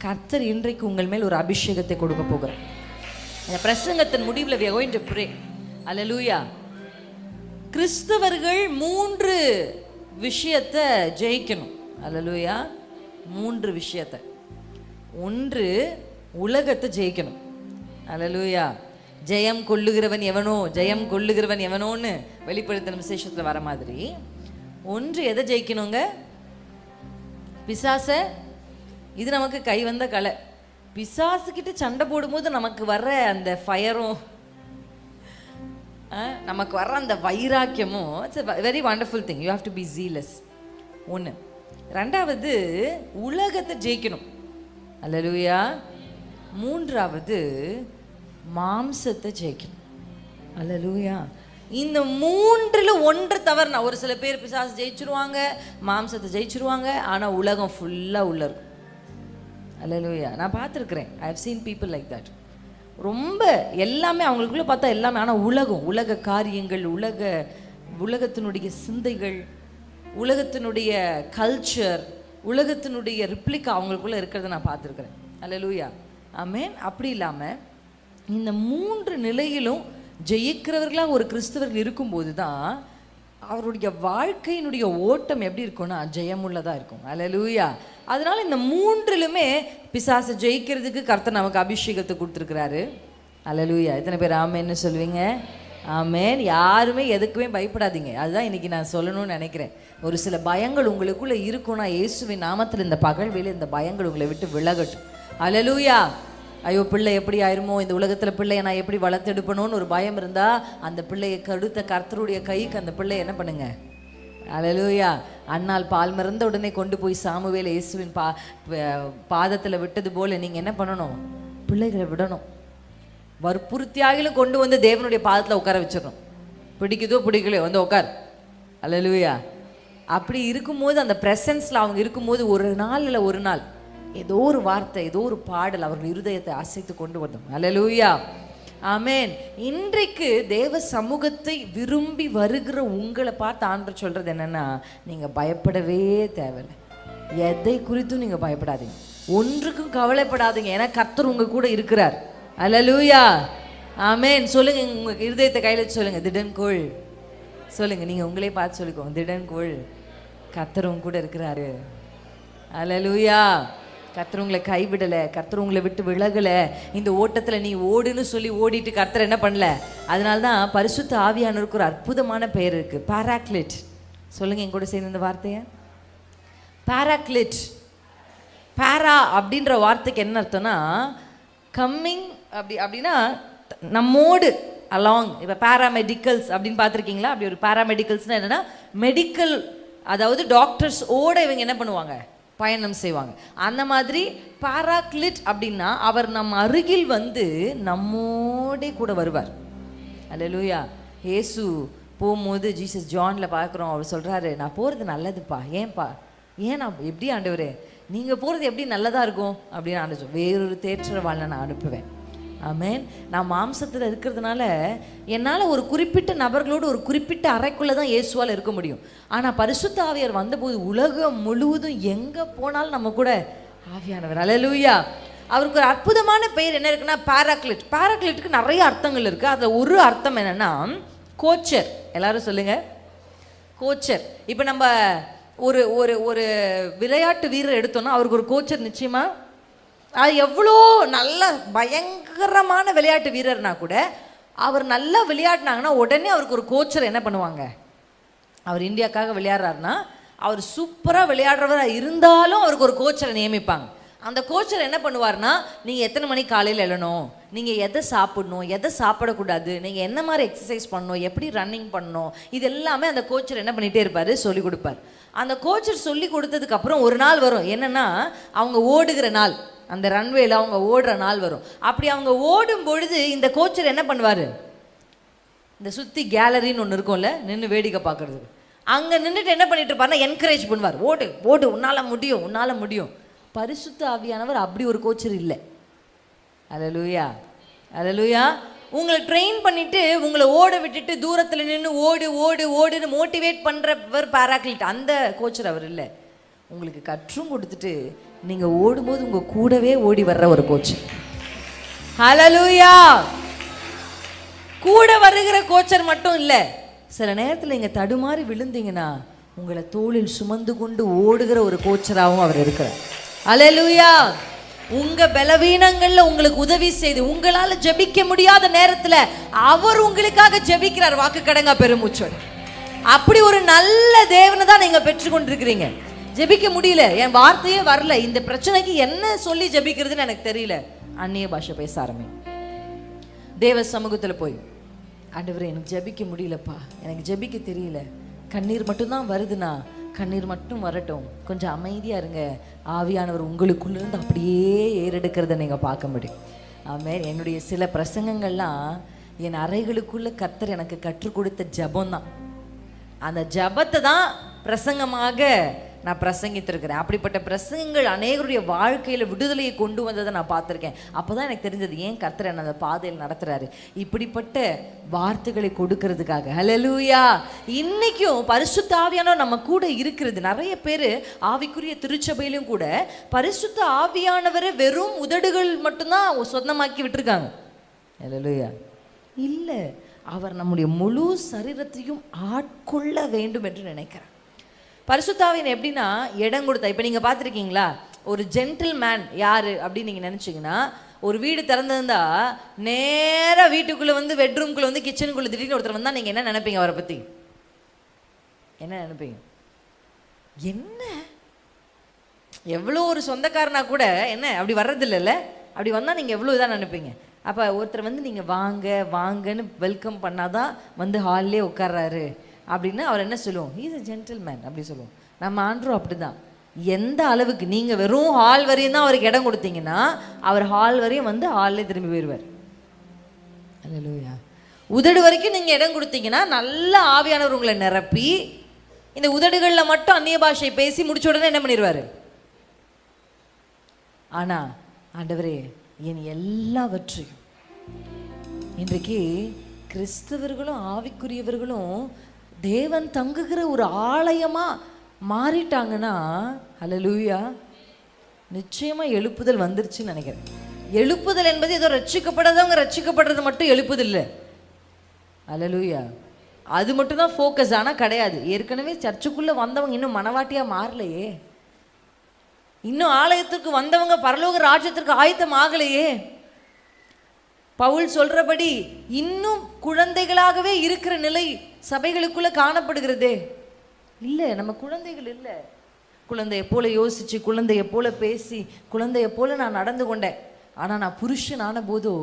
கர்த்தர் இன்றைக்கு உங்கள் மேல் ஒரு அபிஷேகத்தை கொடுக்க போகிறார். இந்த பிரசங்கத்தின் முடிவில் we are going to pray. அல்லேலூயா. கிறிஸ்தவர்கள் 3 விஷயத்தை ஜெயிக்கணும். அல்லேலூயா. 3 விஷயத்தை. 1, உலகத்தை ஜெயிக்கணும். அல்லேலூயா. ஜெயம் கொள்ளுகிறவன் எவனோ, ஜெயம் கொள்ளுகிறவன் எவனோன்னு வெளிப்படுத்தின விசேஷத்தில் வர மாதிரி 1 எதை ஜெயிக்கணுங்க? பிசாச. இது நமக்கு கை வந்த கலை. பிசாசுக்கிட்ட சண்டை போடும்போது நமக்கு வர்ற அந்த ஃபயரும் நமக்கு வர்ற அந்த வைராக்கியமும் it's a very wonderful thing. You have to be zealous. 1. 2வது உலகத்தை ஜெயிக்கணும். அல்லேலூயா. 3வது மாம்சத்தை ஜெயிக்கணும். அல்லேலூயா. இந்த 3ல் 1 தவறுனா, ஒரு சில பேர் பிசாசு ஜெயிச்சிருவாங்க, மாம்சத்தை ஜெயிச்சிருவாங்க, ஆனால் உலகம் ஃபுல்லாக உள்ள இருக்கும். அல்லேலூயா. நான் பார்த்துருக்குறேன். I have seen people like that. ரொம்ப எல்லாமே அவங்களுக்குள்ளே பார்த்தா எல்லாமே, ஆனால் உலக காரியங்கள், உலகத்தினுடைய சிந்தைகள், உலகத்தினுடைய கல்ச்சர், உலகத்தினுடைய ரிப்ளிகா அவங்களுக்குள்ளே இருக்கிறத நான் பார்த்துருக்குறேன். அல்லேலூயா. ஆமென். அப்படி இல்லாமல் இந்த 3 நிலையிலும் ஜெயிக்கிறவர்களாக ஒரு கிறிஸ்தவர்கள் இருக்கும்போது தான் அவருடைய வாழ்க்கையினுடைய ஓட்டம் எப்படி இருக்கும்னா ஜெயமுள்ளதாக இருக்கும். அல்லேலூயா. அதனால இந்த 3லுமே பிசாசை ஜெயிக்கிறதுக்கு கர்த்தர் நமக்கு அபிஷேகத்தை கொடுத்துருக்கிறாரு. அல்லேலூயா. எத்தனை பேர் ஆமேன்னு சொல்லுவீங்க? ஆமேன். யாருமே எதுக்குமே பயப்படாதீங்க. அதுதான் இன்னைக்கு நான் சொல்லணும்னு நினைக்கிறேன். ஒரு சில பயங்கள் உங்களுக்குள்ள இருக்கும்னா இயேசுவின் நாமத்தில் இந்த பகல் வேளை இந்த பயங்கள் உங்களை விட்டு விலகட்டும். அல்லேலூயா. ஐயோ பிள்ளை எப்படி ஆயிருமோ, இந்த உலகத்தில் பிள்ளையை நான் எப்படி வளர்த்தெடுப்பணும்னு ஒரு பயம் இருந்தால் அந்த பிள்ளையை கடுத்த கர்த்தருடைய கைக்கு அந்த பிள்ளையை என்ன பண்ணுங்க? அல்லேலூயா. அண்ணால் பால் மறந்த உடனே கொண்டு போய் சாமுவேல் இயேசுவின் பாதத்தில் விட்டது போல நீங்கள் என்ன பண்ணணும்? பிள்ளைகளை விடணும். வற்புறுத்தியாகிலும் கொண்டு வந்து தேவனுடைய பாதத்தில் உட்கார வச்சிடணும். பிடிக்குதோ பிடிக்கலையோ வந்து உட்கார். அல்லேலூயா. அப்படி இருக்கும்போது அந்த ப்ரெசன்ஸில் அவங்க இருக்கும்போது ஒரு நாள் இல்லை ஒரு நாள் ஏதோ ஒரு வார்த்தை, ஏதோ ஒரு பாடல் அவர்கள் இருதயத்தை அசைத்து கொண்டு வந்தோம். அல்லேலூயா. ஆமென். இன்றைக்கு தேவ சமூகத்தை விரும்பி வருகிற உங்களை பார்த்து ஆண்டவர் சொல்றது என்னன்னா, நீங்க பயப்படவே தேவையில்லை. எதை குறித்தும் நீங்க பயப்படாதீங்க. ஒன்றுக்கும் கவலைப்படாதீங்க. ஏன்னா கர்த்தர் உங்க கூட இருக்கிறார். அல்லேலூயா. ஆமென். சொல்லுங்க, உங்க இருதயத்தை கையில சொல்லுங்க, திடன்கொள். சொல்லுங்க, நீங்க உங்களே பார்த்து சொல்லிக்கோங்க, திடன்கொள், கர்த்தர் உங்க கூட இருக்கிறாரு. அல்லேலூயா. கர்த்தர் உங்களை கைவிடலை, கர்த்தர் உங்களை விட்டு விலகலை. இந்த ஓட்டத்தில் நீ ஓடுன்னு சொல்லி ஓடிட்டு கர்த்தர் என்ன பண்ணல. அதனால தான் பரிசுத்த ஆவியானவருக்கு ஒரு அற்புதமான பெயர் இருக்குது, பாராக்லிட். சொல்லுங்க என் கூட சேர்ந்து இந்த வார்த்தையை, பாராக்லிட். பாரா அப்படின்ற வார்த்தைக்கு என்ன அர்த்தம்னா கம்மிங் அப்படின்னா நம்மோடு அலாங். இப்போ பேராமெடிக்கல்ஸ் அப்படின்னு பார்த்துருக்கீங்களா? அப்படி ஒரு பேராமெடிக்கல்ஸ்னால் என்னென்னா மெடிக்கல், அதாவது டாக்டர்ஸ் ஓட இவங்க என்ன பண்ணுவாங்க? பயணம் செய்வாங்க. அந்த மாதிரி பாராக்லிட் அப்படின்னா அவர் நம் அருகில் வந்து நம்மோடே கூட வருவார். அல்லேலூயா. இயேசு போகும்போது ஜீசஸ் ஜானில் பார்க்குறோம், அவர் சொல்கிறாரு, நான் போகிறது நல்லதுப்பா. ஏன்பா? ஏன் நான் எப்படி ஆண்டவரே நீங்கள் போகிறது எப்படி நல்லதாக இருக்கும் அப்படின்னு ஆண்டவர், வேறொரு தேற்றரவாளனை நான் அனுப்புவேன். ஆமேன். நான் மாம்சத்தில் இருக்கிறதுனால என்னால் ஒரு குறிப்பிட்ட நபர்களோடு ஒரு குறிப்பிட்ட அறைக்குள்ளே தான் இயேசுவால் இருக்க முடியும். ஆனால் பரிசுத்த ஆவியார் வந்தபோது உலகம் முழுவதும் எங்கே போனாலும் நம்ம கூட ஆவியானவர். அல்லேலூயா. அவருக்கு ஒரு அற்புதமான பெயர் என்ன இருக்குன்னா பாராக்லிட். பாராக்லிட்டுக்கு நிறைய அர்த்தங்கள் இருக்குது. அதில் ஒரு அர்த்தம் என்னென்னா கோச்சர். எல்லாரும் சொல்லுங்க, கோச்சர். இப்போ நம்ம ஒரு ஒரு ஒரு விளையாட்டு வீரர் எடுத்தோம்னா அவருக்கு ஒரு கோச்சர் நிச்சயமா. அது எவ்வளோ நல்ல பயங்கரமான விளையாட்டு வீரர்னா கூட அவர் நல்லா விளையாடினாங்கன்னா உடனே அவருக்கு ஒரு கோச்சர் என்ன பண்ணுவாங்க. அவர் இந்தியாவுக்காக விளையாடுறாருன்னா அவர் சூப்பராக விளையாடுறவராக இருந்தாலும் அவருக்கு ஒரு கோச்சரை நியமிப்பாங்க. அந்த கோச்சர் என்ன பண்ணுவார்னா, நீங்கள் எத்தனை மணிக்கு காலையில் எழணும், நீங்கள் எதை சாப்பிடணும், எதை சாப்பிடக்கூடாது, நீங்கள் என்ன மாதிரி எக்ஸசைஸ் பண்ணணும், எப்படி ரன்னிங் பண்ணணும், இது எல்லாமே அந்த கோச்சர் என்ன பண்ணிகிட்டே இருப்பார், சொல்லி கொடுப்பார். அந்த கோச்சர் சொல்லி கொடுத்ததுக்கப்புறம் ஒரு நாள் வரும், என்னென்னா அவங்க ஓடுகிற நாள், அந்த ரன்வேல அவங்க ஓடுற நாள் வரும். அப்படி அவங்க ஓடும் பொழுது இந்த கோச்சர் என்ன பண்ணுவார், இந்த சுற்றி கேலரின்னு ஒன்று இருக்கும்ல, நின்று வேடிக்கை பார்க்குறது, அங்கே நின்றுட்டு என்ன பண்ணிட்டு இருப்பாருன்னா என்கரேஜ் பண்ணுவார், ஓடு ஓடு, உன்னால் முடியும், உன்னால் முடியும். பரிசுத்த ஆவியானவர் அப்படி ஒரு கோச்சர் இல்லை. அல்லேலூயா, அல்லேலூயா. உங்களை ட்ரெயின் பண்ணிட்டு உங்களை ஓட விட்டுட்டு தூரத்தில் நின்று ஓடு ஓடு ஓடுன்னு மோட்டிவேட் பண்ணுறவர் பாராக்லிட். அந்த கோச்சர் அவர் இல்லை. உங்களுக்கு கற்றும் கொடுத்துட்டு நீங்கள் ஓடும்போது உங்கள் கூடவே ஓடி வர்ற ஒரு கோச்சர். அல்லேலூயா. கூட வருகிற கோச்சர் மட்டும் இல்லை, சில நேரத்தில் இங்கே தடுமாறி விழுந்தீங்கன்னா உங்களை தோளில் சுமந்து கொண்டு ஓடுகிற ஒரு கோச்சராகவும் அவர் இருக்கிறார். அல்லேலூயா. உங்க பலவீனங்கள்ல உங்களுக்கு உதவி செய்து உங்களால ஜெபிக்க முடியாத நேரத்துல அவர் உங்களுக்காக ஜெபிக்கிறார். வாக்கு கடங்கா பெருமூச்சோடு. அப்படி ஒரு நல்ல தேவனை தான் நீங்க பெற்றுக்கொண்டிருக்கிறீங்க. ஜெபிக்க முடியல, என் வார்த்தையே வரல, இந்த பிரச்சனைக்கு என்ன சொல்லி ஜெபிக்கிறதுன்னு எனக்கு தெரியல, அந்நிய பாஷை பேச ஆரம்பி. தேவ சமூகத்துல போய், ஆண்டவரே எனக்கு ஜெபிக்க முடியலப்பா, எனக்கு ஜெபிக்க தெரியல, கண்ணீர் மட்டும்தான் வருதுன்னா கண்ணீர் மட்டும் வரட்டும், கொஞ்சம் அமைதியாக இருங்க, ஆவியானவர் உங்களுக்குள்ளிருந்து அப்படியே ஏறெடுக்கிறத நீங்கள் பார்க்க முடியும். ஆமாம். என்னுடைய சில பிரசங்கங்கள்லாம் என் அறைகளுக்குள்ளே கர்த்தர் எனக்கு கற்றுக் கொடுத்த ஜபம்தான். அந்த ஜபத்தை தான் பிரசங்கமாக நான் பிரசங்கித்திருக்கிறேன். அப்படிப்பட்ட பிரசங்கங்கள் அநேகருடைய வாழ்க்கையில் விடுதலையை கொண்டு வந்ததை நான் பார்த்துருக்கேன். அப்போ தான் எனக்கு தெரிஞ்சது ஏன் கர்த்தர் என்ன அந்த பாதையில் நடத்துகிறாரு, இப்படிப்பட்ட வார்த்தைகளை கொடுக்கறதுக்காக. ஹல்லேலூயா. இன்றைக்கும் பரிசுத்த ஆவியானவர் நம்ம கூட இருக்கிறது. நிறைய பேர் ஆவிக்குரிய திருச்சபையிலும் கூட பரிசுத்த ஆவியானவரை வெறும் உதடுகள் மட்டும்தான் சொந்தமாக்கி விட்டுருக்காங்க. ஹல்லேலூயா. இல்லை, அவர் நம்முடைய முழு சரீரத்தையும் ஆட்கொள்ள வேண்டும் என்று நினைக்கிறார். பரிசுத்தாவின் எப்படின்னா இடம் கொடுத்தா. இப்போ நீங்கள் பார்த்துருக்கீங்களா, ஒரு ஜென்டில் மேன் யார் அப்படின்னு நீங்கள் நினச்சிங்கன்னா, ஒரு வீடு திறந்திருந்தா நேராக வீட்டுக்குள்ளே வந்து பெட்ரூம்குள்ளே வந்து கிச்சனுக்குள்ளே திடீர்னு ஒருத்தர் வந்தால் நீங்கள் என்ன நினைப்பீங்க, அவரை பற்றி என்ன நினைப்பீங்க? என்ன எவ்வளோ ஒரு சொந்தக்காரனா கூட என்ன அப்படி வர்றதில்லைல்ல, அப்படி வந்தால் நீங்கள் எவ்வளோ இதாக நினைப்பீங்க. அப்போ ஒருத்தர் வந்து நீங்கள் வாங்க வாங்கன்னு வெல்கம் பண்ணாதான் வந்து ஹால்லே உட்கார்றாரு அப்படின்னா அவர் என்ன சொல்லுவோம், ஹீஸ் அ ஜென்டில்மேன் அப்படி சொல்லுவோம். நம்ம ஆண்டரும் அப்படி தான். எந்த அளவுக்கு நீங்கள் வெறும் ஹால் வரையும் தான் அவருக்கு இடம் கொடுத்தீங்கன்னா அவர் ஹால் வரையும் வந்து ஹால்லே திரும்பி போயிடுவார். அல்லேலூயா. உதடு வரைக்கும் நீங்கள் இடம் கொடுத்தீங்கன்னா நல்ல ஆவியானவர் உங்களை நிரப்பி இந்த உதடுகளில் மட்டும் அந்நிய பாஷை பேசி முடிச்ச உடனே என்ன பண்ணிடுவார். ஆனால் ஆண்டவரே என் எல்லாவற்றையும் இன்றைக்கு கிறிஸ்தவர்களும் ஆவிக்குரியவர்களும் தேவன் தங்குகிற ஒரு ஆலயமா மாறிட்டாங்கன்னா, அல்லேலூயா, நிச்சயமா எழுப்புதல் வந்துருச்சுன்னு நினைக்கிறேன். எழுப்புதல் என்பது ஏதோ ரட்சிக்கப்படுறவங்க ரட்சிக்கப்படுறது மட்டும் எழுப்புதல் இல்லை. அல்லேலூயா. அது மட்டும் தான் ஃபோக்கஸ். ஆனால் கிடையாது. ஏற்கனவே சர்ச்சுக்குள்ளே வந்தவங்க இன்னும் மனவாட்டியா மாறலையே, இன்னும் ஆலயத்திற்கு வந்தவங்க பரலோக ராஜ்யத்திற்கு ஆயத்தம் ஆகலையே. பவுல் சொல்றபடி இன்னும் குழந்தைகளாகவே இருக்கிற நிலை சபைகளுக்குள்ள காணப்படுகிறதே. இல்லை, நம்ம குழந்தைகள் இல்லை. குழந்தைய போல யோசிச்சு, குழந்தைய போல பேசி, குழந்தைய போல நான் நடந்து கொண்டேன். ஆனால் நான் புருஷன் ஆன போதோ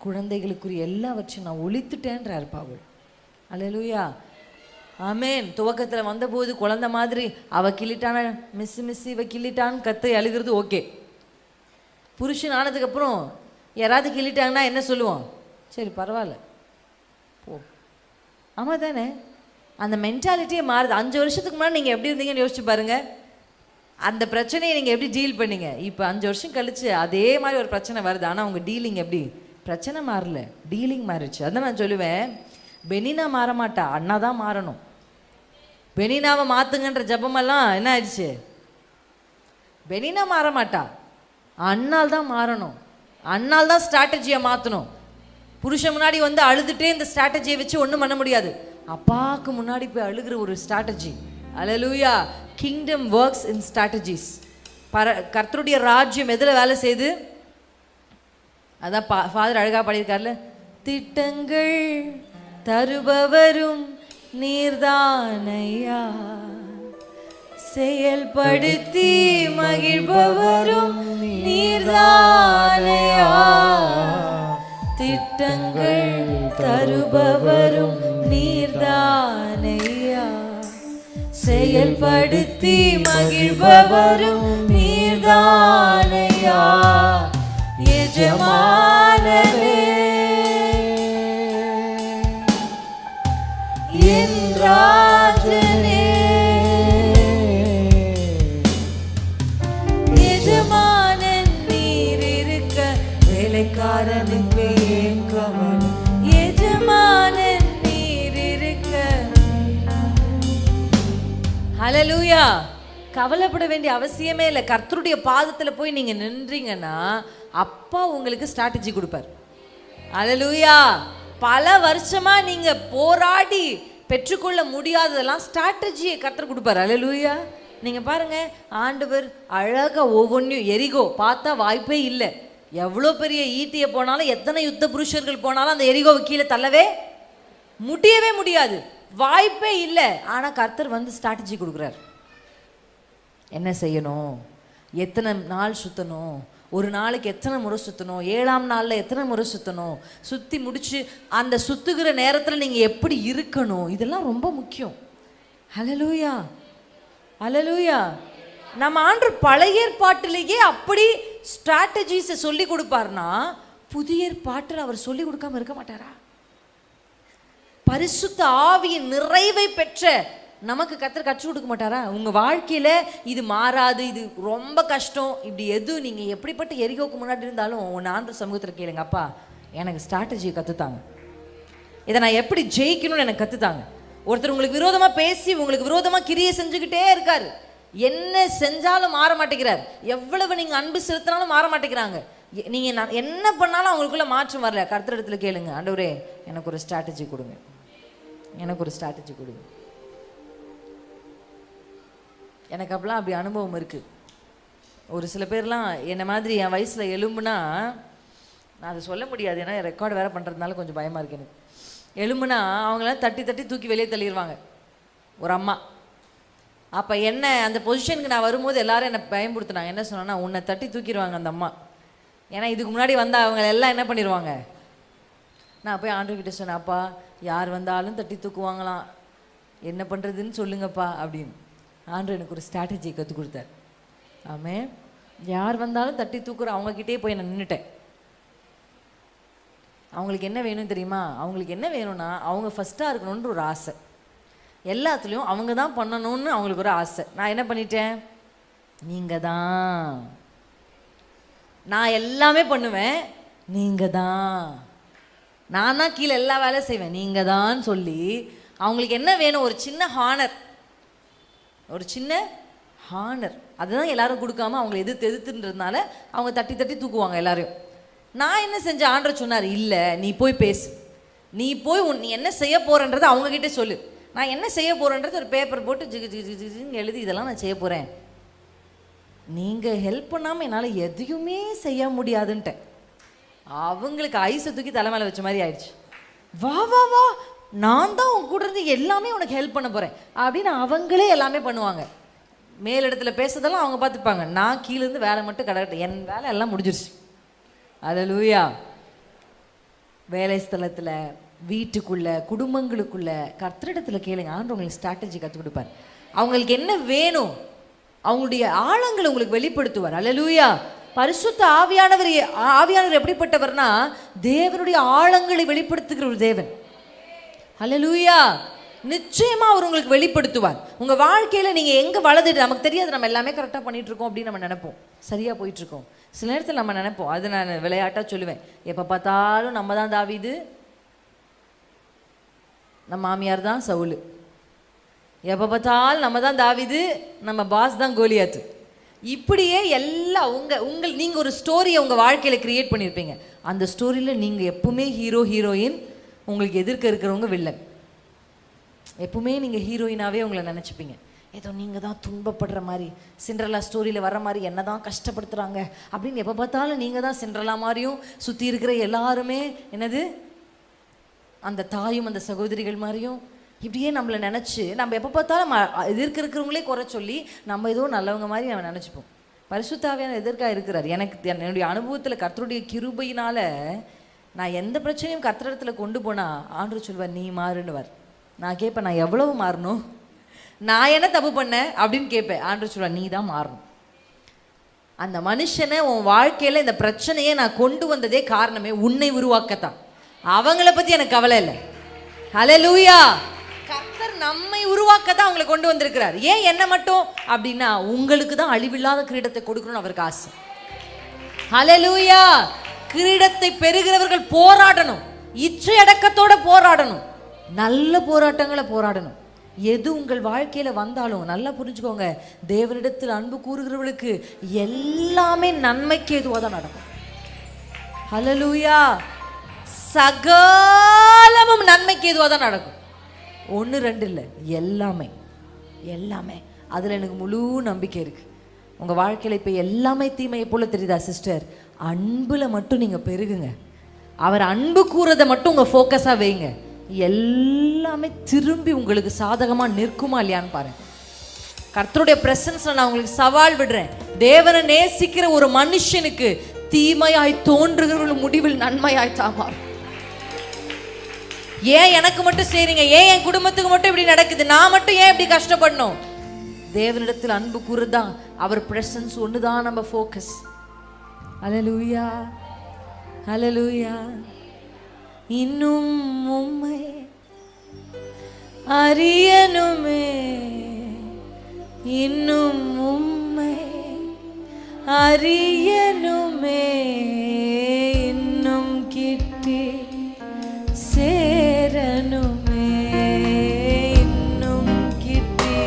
குழந்தைகளுக்குரிய எல்லாவற்றையும் நான் ஒழித்துட்டேன்றார் பவுல். அல்லேலூயா. ஆமேன். துவக்கத்தில் வந்தபோது குழந்தை மாதிரி அவ கிள்ளிட்டான மிஸ் இவ கிள்ளிட்டான்னு கத்தை அழுகிறது ஓகே. புருஷன் ஆனதுக்கப்புறம் யாராவது கிள்ளிட்டாங்கன்னா என்ன சொல்லுவோம், சரி பரவாயில்ல போ. ஆமாம் தானே? அந்த மென்டாலிட்டியே மாறுது. 5 வருஷத்துக்கு முன்னாடி நீங்கள் எப்படி இருந்தீங்கன்னு யோசிச்சு பாருங்கள். அந்த பிரச்சனையை நீங்கள் எப்படி டீல் பண்ணீங்க? இப்போ 5 வருஷம் கழிச்சு அதே மாதிரி ஒரு பிரச்சனை வருது. ஆனால் உங்கள் டீலிங் எப்படி? பிரச்சனை மாறல, டீலிங் மாறிடுச்சு. அதான் நான் சொல்லுவேன், பெனினா மாற மாட்டா, அண்ணா தான் மாறணும். பெனினாவை மாற்றுங்கன்ற ஜபமெல்லாம் என்ன ஆயிடுச்சு? பெனினா மாற மாட்டா, அண்ணால் தான் மாறணும். அண்ணால் தான் ஸ்ட்ராட்டஜியை மாற்றணும். புருஷன் முன்னாடி வந்து அழுதுகிட்டே இந்த ஸ்ட்ராட்டஜியை வச்சு ஒன்றும் பண்ண முடியாது. அப்பாவுக்கு முன்னாடி போய் அழுகிற ஒரு strategy. Hallelujah. Kingdom works in strategies. கர்த்தருடைய ராஜ்யம் எதில் வேலை செய்யுது? அதான் ஃபாதர் அழகா பாடியிருக்காருல, திட்டங்கள் தருபவரும் நீர்தானையா, செயல்படுத்தி மகிழ்பவரும் நீர்தானையா, திட்டங்கள் தருபவரும் நீர்தானையா, செயல்படுத்தி மகிழ்பவரும் நீர்தானையா, எஜமானவே என் ராஜனே, எஜமானன் நீர் இருக்க வேலைக்காரனுக்கு ஏங்கவன், எஜமானன் நீர் இருக்க. ஹல்லேலூயா. கவலைப்பட வேண்டிய அவசியமே இல்லை. கர்த்தருடைய பாதத்தில் போய் நீங்கள் நின்றீங்கன்னா அப்பா உங்களுக்கு ஸ்ட்ராட்டஜி கொடுப்பார். ஹல்லேலூயா. பல வருஷமா நீங்க போராடி பெற்றுக்கொள்ள முடியாததெல்லாம் ஸ்ட்ராட்டஜியை கர்த்தர் கொடுப்பார். ஹல்லேலூயா. நீங்க பாருங்க, ஆண்டவர் அழகா ஒவ்வொன்றையும், எரிகோ பார்த்தா வாய்ப்பே இல்லை, எவ்வளோ பெரிய ஈட்டியை போனாலும் எத்தனை யுத்த புருஷர்கள் போனாலும் அந்த எரிகோவை கீழே தள்ளவே முடியவே முடியாது, வாய்ப்பே இல்லை. ஆனால் கர்த்தர் வந்து ஸ்ட்ராட்டஜி கொடுக்குறார். என்ன செய்யணும், எத்தனை நாள் சுற்றணும், ஒரு நாளைக்கு எத்தனை முறை சுற்றணும், 7ஆம் நாளில் எத்தனை முறை சுற்றணும், சுற்றி முடிச்சு அந்த சுற்றுகிற நேரத்தில் நீங்கள் எப்படி இருக்கணும், இதெல்லாம் ரொம்ப முக்கியம். ஹல்லேலூயா. ஹல்லேலூயா. நம்ம ஆண்டவர் பழைய ஏற்பாட்டிலேயே அப்படி ஸ்ட்ராட்டஜிஸை சொல்லி கொடுப்பார்னா புதிய ஏற்பாட்டில் அவர் சொல்லி கொடுக்காம இருக்க மாட்டாரா? பரிசுத்த ஆவியின் நிறைவை பெற்ற நமக்கு கர்த்தர் கற்றுக் கொடுக்க மாட்டாரா? உங்கள் வாழ்க்கையில் இது மாறாது, இது ரொம்ப கஷ்டம், இப்படி எது நீங்கள் எப்படிப்பட்ட எரிகோக்கு முன்னாடி இருந்தாலும் உன் ஆண்டவர் சமூகத்தில் கேளுங்க, அப்பா எனக்கு ஸ்ட்ராட்டஜியை கற்றுத்தாங்க, இதை நான் எப்படி ஜெயிக்கணும்னு எனக்கு கற்றுத்தாங்க. ஒருத்தர் உங்களுக்கு விரோதமாக பேசி உங்களுக்கு விரோதமாக கிரியை செஞ்சுக்கிட்டே இருக்காரு, என்ன செஞ்சாலும் மாற மாட்டேங்கிறார், எவ்வளவு நீங்கள் அன்பு செலுத்தினாலும் மாற மாட்டேங்கிறாங்க, நீங்கள் என்ன பண்ணாலும் அவங்களுக்குள்ள மாற்றம் வரல. கர்த்தர் இடத்துல கேளுங்க, ஆண்டவரே எனக்கு ஒரு ஸ்ட்ராட்டஜி கொடுங்க, எனக்கு ஒரு ஸ்ட்ராட்டஜி கொடுங்க. எனக்கு அப்பெல்லாம் அப்படி அனுபவம் இருக்குது. ஒரு சில பேர்லாம் என்னை மாதிரி என் வயசில் எலும்புனா, நான் அதை சொல்ல முடியாது ஏன்னா ரெக்கார்டு வேறு பண்ணுறதுனால கொஞ்சம் பயமாக இருக்குது எனக்கு. எலும்புனா அவங்களாம் தட்டி தட்டி தூக்கி வெளியே தள்ளிடுவாங்க ஒரு அம்மா. அப்போ என்ன அந்த பொசிஷனுக்கு நான் வரும்போது எல்லோரும் என்னை பயன்படுத்தினாங்க. என்ன சொன்னேன்னா, உன்னை தட்டி தூக்கிடுவாங்க அந்த அம்மா, ஏன்னா இதுக்கு முன்னாடி வந்தால் அவங்க எல்லாம் என்ன பண்ணிடுவாங்க. நான் போய் ஆண்டவர்கிட்ட சொன்னேன், அப்பா யார் வந்தாலும் தட்டி தூக்குவாங்களாம், என்ன பண்ணுறதுன்னு சொல்லுங்கப்பா அப்படின்னு. ஆண்டவர் எனக்கு ஒரு ஸ்ட்ராட்டஜியை கற்றுக் கொடுத்தார். ஆமாம், யார் வந்தாலும் தட்டி தூக்குற அவங்கக்கிட்டே போய் நான் நின்றுட்டேன். அவங்களுக்கு என்ன வேணும் தெரியுமா? அவங்களுக்கு என்ன வேணும்னா அவங்க ஃபஸ்ட்டாக இருக்கணுன்ற ஒரு ஆசை, எல்லாத்துலேயும் அவங்க தான் பண்ணணும்னு அவங்களுக்கு ஒரு ஆசை. நான் என்ன பண்ணிட்டேன், நீங்கள் தான், நான் எல்லாமே பண்ணுவேன், நீங்கள் தான், நான் தான் கீழே எல்லா வேலையும் செய்வேன், நீங்கள் தான் சொல்லி அவங்களுக்கு என்ன வேணும், ஒரு சின்ன ஹானர், ஒரு சின்ன ஹானர், அதுதான் எல்லாரும் கொடுக்காம அவங்கள எதிர்த்துன்றதுனால அவங்க தட்டி தட்டி தூக்குவாங்க எல்லாரையும். நான் என்ன செஞ்சேன், ஆண்டவர் சொன்னார், இல்லை நீ போய் பேசு, நீ போய் நீ என்ன செய்ய போகிறன்றதை அவங்கக்கிட்ட சொல்லு. நான் என்ன செய்ய போகிறேன்றது ஒரு பேப்பர் போட்டு ஜிகு ஜிகு ஜிகுன்னு எழுதி இதெல்லாம் நான் செய்ய போகிறேன், நீங்கள் ஹெல்ப் பண்ணாமல் என்னால் எதையுமே செய்ய முடியாதுன்ட்டேன். அவங்களுக்கு ஐஸை தூக்கி தலைமையில் வச்ச மாதிரி ஆயிடுச்சு. வா வா வா, நான் தான் உன் கூட இருந்து எல்லாமே உனக்கு ஹெல்ப் பண்ண போகிறேன் அப்படின்னு அவங்களே எல்லாமே பண்ணுவாங்க. மேலிடத்துல பேசுறதெல்லாம் அவங்க பார்த்துப்பாங்க, நான் கீழேருந்து வேலை மட்டும் கிடக்கட்டும், என் வேலை எல்லாம் முடிஞ்சிருச்சு. அல்லேலூயா. வேலை ஸ்தலத்தில், வீட்டுக்குள்ளே, குடும்பங்களுக்குள்ளே கர்த்தரிடத்தில் கேளுங்க, ஆண்டவர் உங்களுக்கு ஸ்ட்ராட்டஜி கற்றுக் கொடுப்பார். அவங்களுக்கு என்ன வேணும் அவங்களுடைய ஆழங்களை உங்களுக்கு வெளிப்படுத்துவார். அல்லேலூயா. பரிசுத்த ஆவியானவர் எப்படிப்பட்டவர்னா தேவனுடைய ஆழங்களை வெளிப்படுத்துகிற ஒரு தேவன். ஹல்லேலூயா. நிச்சயமா அவர் உங்களுக்கு வெளிப்படுத்துவார். உங்க வாழ்க்கையில நீங்க எங்க வளர்ந்துட்டு நமக்கு தெரியாது, நம்ம எல்லாமே கரெக்டா பண்ணிட்டு இருக்கோம் அப்படின்னு நம்ம நினைப்போம், சரியா போயிட்டு இருக்கோம். சில நேரத்தில் நம்ம நினைப்போம், அது நான் விளையாட்டா சொல்லுவேன், எப்ப பார்த்தாலும் நம்ம தான் தாவீது, நம்ம மாமியார் தான் சவுல், எப்ப பார்த்தாலும் நம்ம தான் தாவீது, நம்ம பாஸ் தான் கோலியாத்து. இப்படியே எல்லாம் நீங்க ஒரு ஸ்டோரியை உங்க வாழ்க்கையில கிரியேட் பண்ணியிருப்பீங்க. அந்த ஸ்டோரியில நீங்க எப்பவுமே ஹீரோ ஹீரோயின், உங்களுக்கு எதிர்க்க இருக்கிறவங்க வில்லன். எப்பவுமே நீங்க ஹீரோயினாவே உங்களை நினைச்சுப்பீங்க. ஏதோ நீங்க தான் துன்பப்படுற மாதிரி, சிண்ட்ரெல்லா ஸ்டோரியில வர மாதிரி என்னதான் கஷ்டப்படுத்துறாங்க அப்படின்னு எப்போ பார்த்தாலும் நீங்க தான் சிண்ட்ரெல்லா மாதிரியும், சுற்றி இருக்கிற எல்லாருமே என்னது அந்த தாயும் அந்த சகோதரிகள் மாதிரியும் இப்படியே நம்மளை நினச்சி நம்ம எப்போ பார்த்தாலும் இருக்கிறவங்களே குறை சொல்லி நம்ம ஏதோ நல்லவங்க மாதிரி நம்ம நினச்சிப்போம். பரிசுத்த ஆவியானவர் எதற்காக இருக்கிறார்? என்னுடைய அனுபவத்தில் கர்த்தருடைய கிருபையினால நான் எந்த பிரச்சனையும் கர்த்தரிடத்துல கொண்டு போனால் ஆண்டவர் சொல்வார், நீ மாறுன்னுவார். நான் கேட்பேன், நான் எவ்வளவு மாறணும், நான் என்ன தப்பு பண்ணேன் அப்படின்னு கேட்பேன். ஆண்டவர் சொல்வார், நீ தான் மாறணும். அந்த மனுஷனை உன் வாழ்க்கையில் இந்த பிரச்சனையை நான் கொண்டு வந்ததே காரணமே உன்னை உருவாக்கத்தான். அவங்கள பற்றி எனக்கு கவலை இல்லை. ஹல்லேலூயா. கர்த்தர் நம்மை உருவாக்கத்தான் அவங்களை கொண்டு வந்திருக்கிறார். ஏன் என்ன மட்டும் அப்படின்னா உங்களுக்கு தான் அழிவில்லாத கிரீடத்தை கொடுக்கணும்னு அவருக்கு ஆசை. ஹல்லேலூயா. கிரீடத்தை பெறுகிறவர்கள் போராடணும், இச்சை அடக்கத்தோட போராடணும், நல்ல போராட்டங்களை போராடணும். எது உங்கள் வாழ்க்கையில வந்தாலும் நல்லா புரிஞ்சுக்கோங்க, தேவனிடத்தில் அன்பு கூறுகிறவர்களுக்கு எல்லாமே நன்மைக்கு ஏதுவாக தான் நடக்கும். ஹல்லேலூயா. சகலமும் நன்மைக்கு ஏதுவாக தான் நடக்கும். 1 2 இல்லை, எல்லாமே எல்லாமே. அதில் எனக்கு முழு நம்பிக்கை இருக்கு. உங்கள் வாழ்க்கையில் இப்போ எல்லாமே தீமையை போல தெரியுதா சிஸ்டர்? அன்பில் மட்டும் நீங்கள் பெருகுங்க. அவர் அன்பு கூறதை மட்டும் உங்கள் ஃபோக்கஸாக வைங்க. எல்லாமே திரும்பி உங்களுக்கு சாதகமாக நிற்குமா இல்லையான்னு பாருங்க. கர்த்தருடைய பிரசன்ஸ்ல நான் உங்களுக்கு சவால் விடுறேன். தேவனை நேசிக்கிற ஒரு மனுஷனுக்கு தீமையாய் தோன்றுகிறவர்கள் முடிவில் நன்மையாய் தாமார். ஏன் எனக்கு மட்டும் செய்றீங்க? ஏன் என் குடும்பத்துக்கு மட்டும் இப்படி நடக்குது? நான் மட்டும் ஏன் இப்படி கஷ்டப்படணும்? தேவனிடத்தில் அன்பு கூறுதான், அவர் பிரசன்ஸ் ஒண்ணுதான் நம்ம ஃபோக்கஸ். ஹல்லேலூயா. ஹல்லேலூயா. இன்னும் உம்மை அறியணுமே, இன்னும் உம்மை அறியணுமே, இன்னும் கிட்டி சேரணுமே, இன்னும் கிட்டி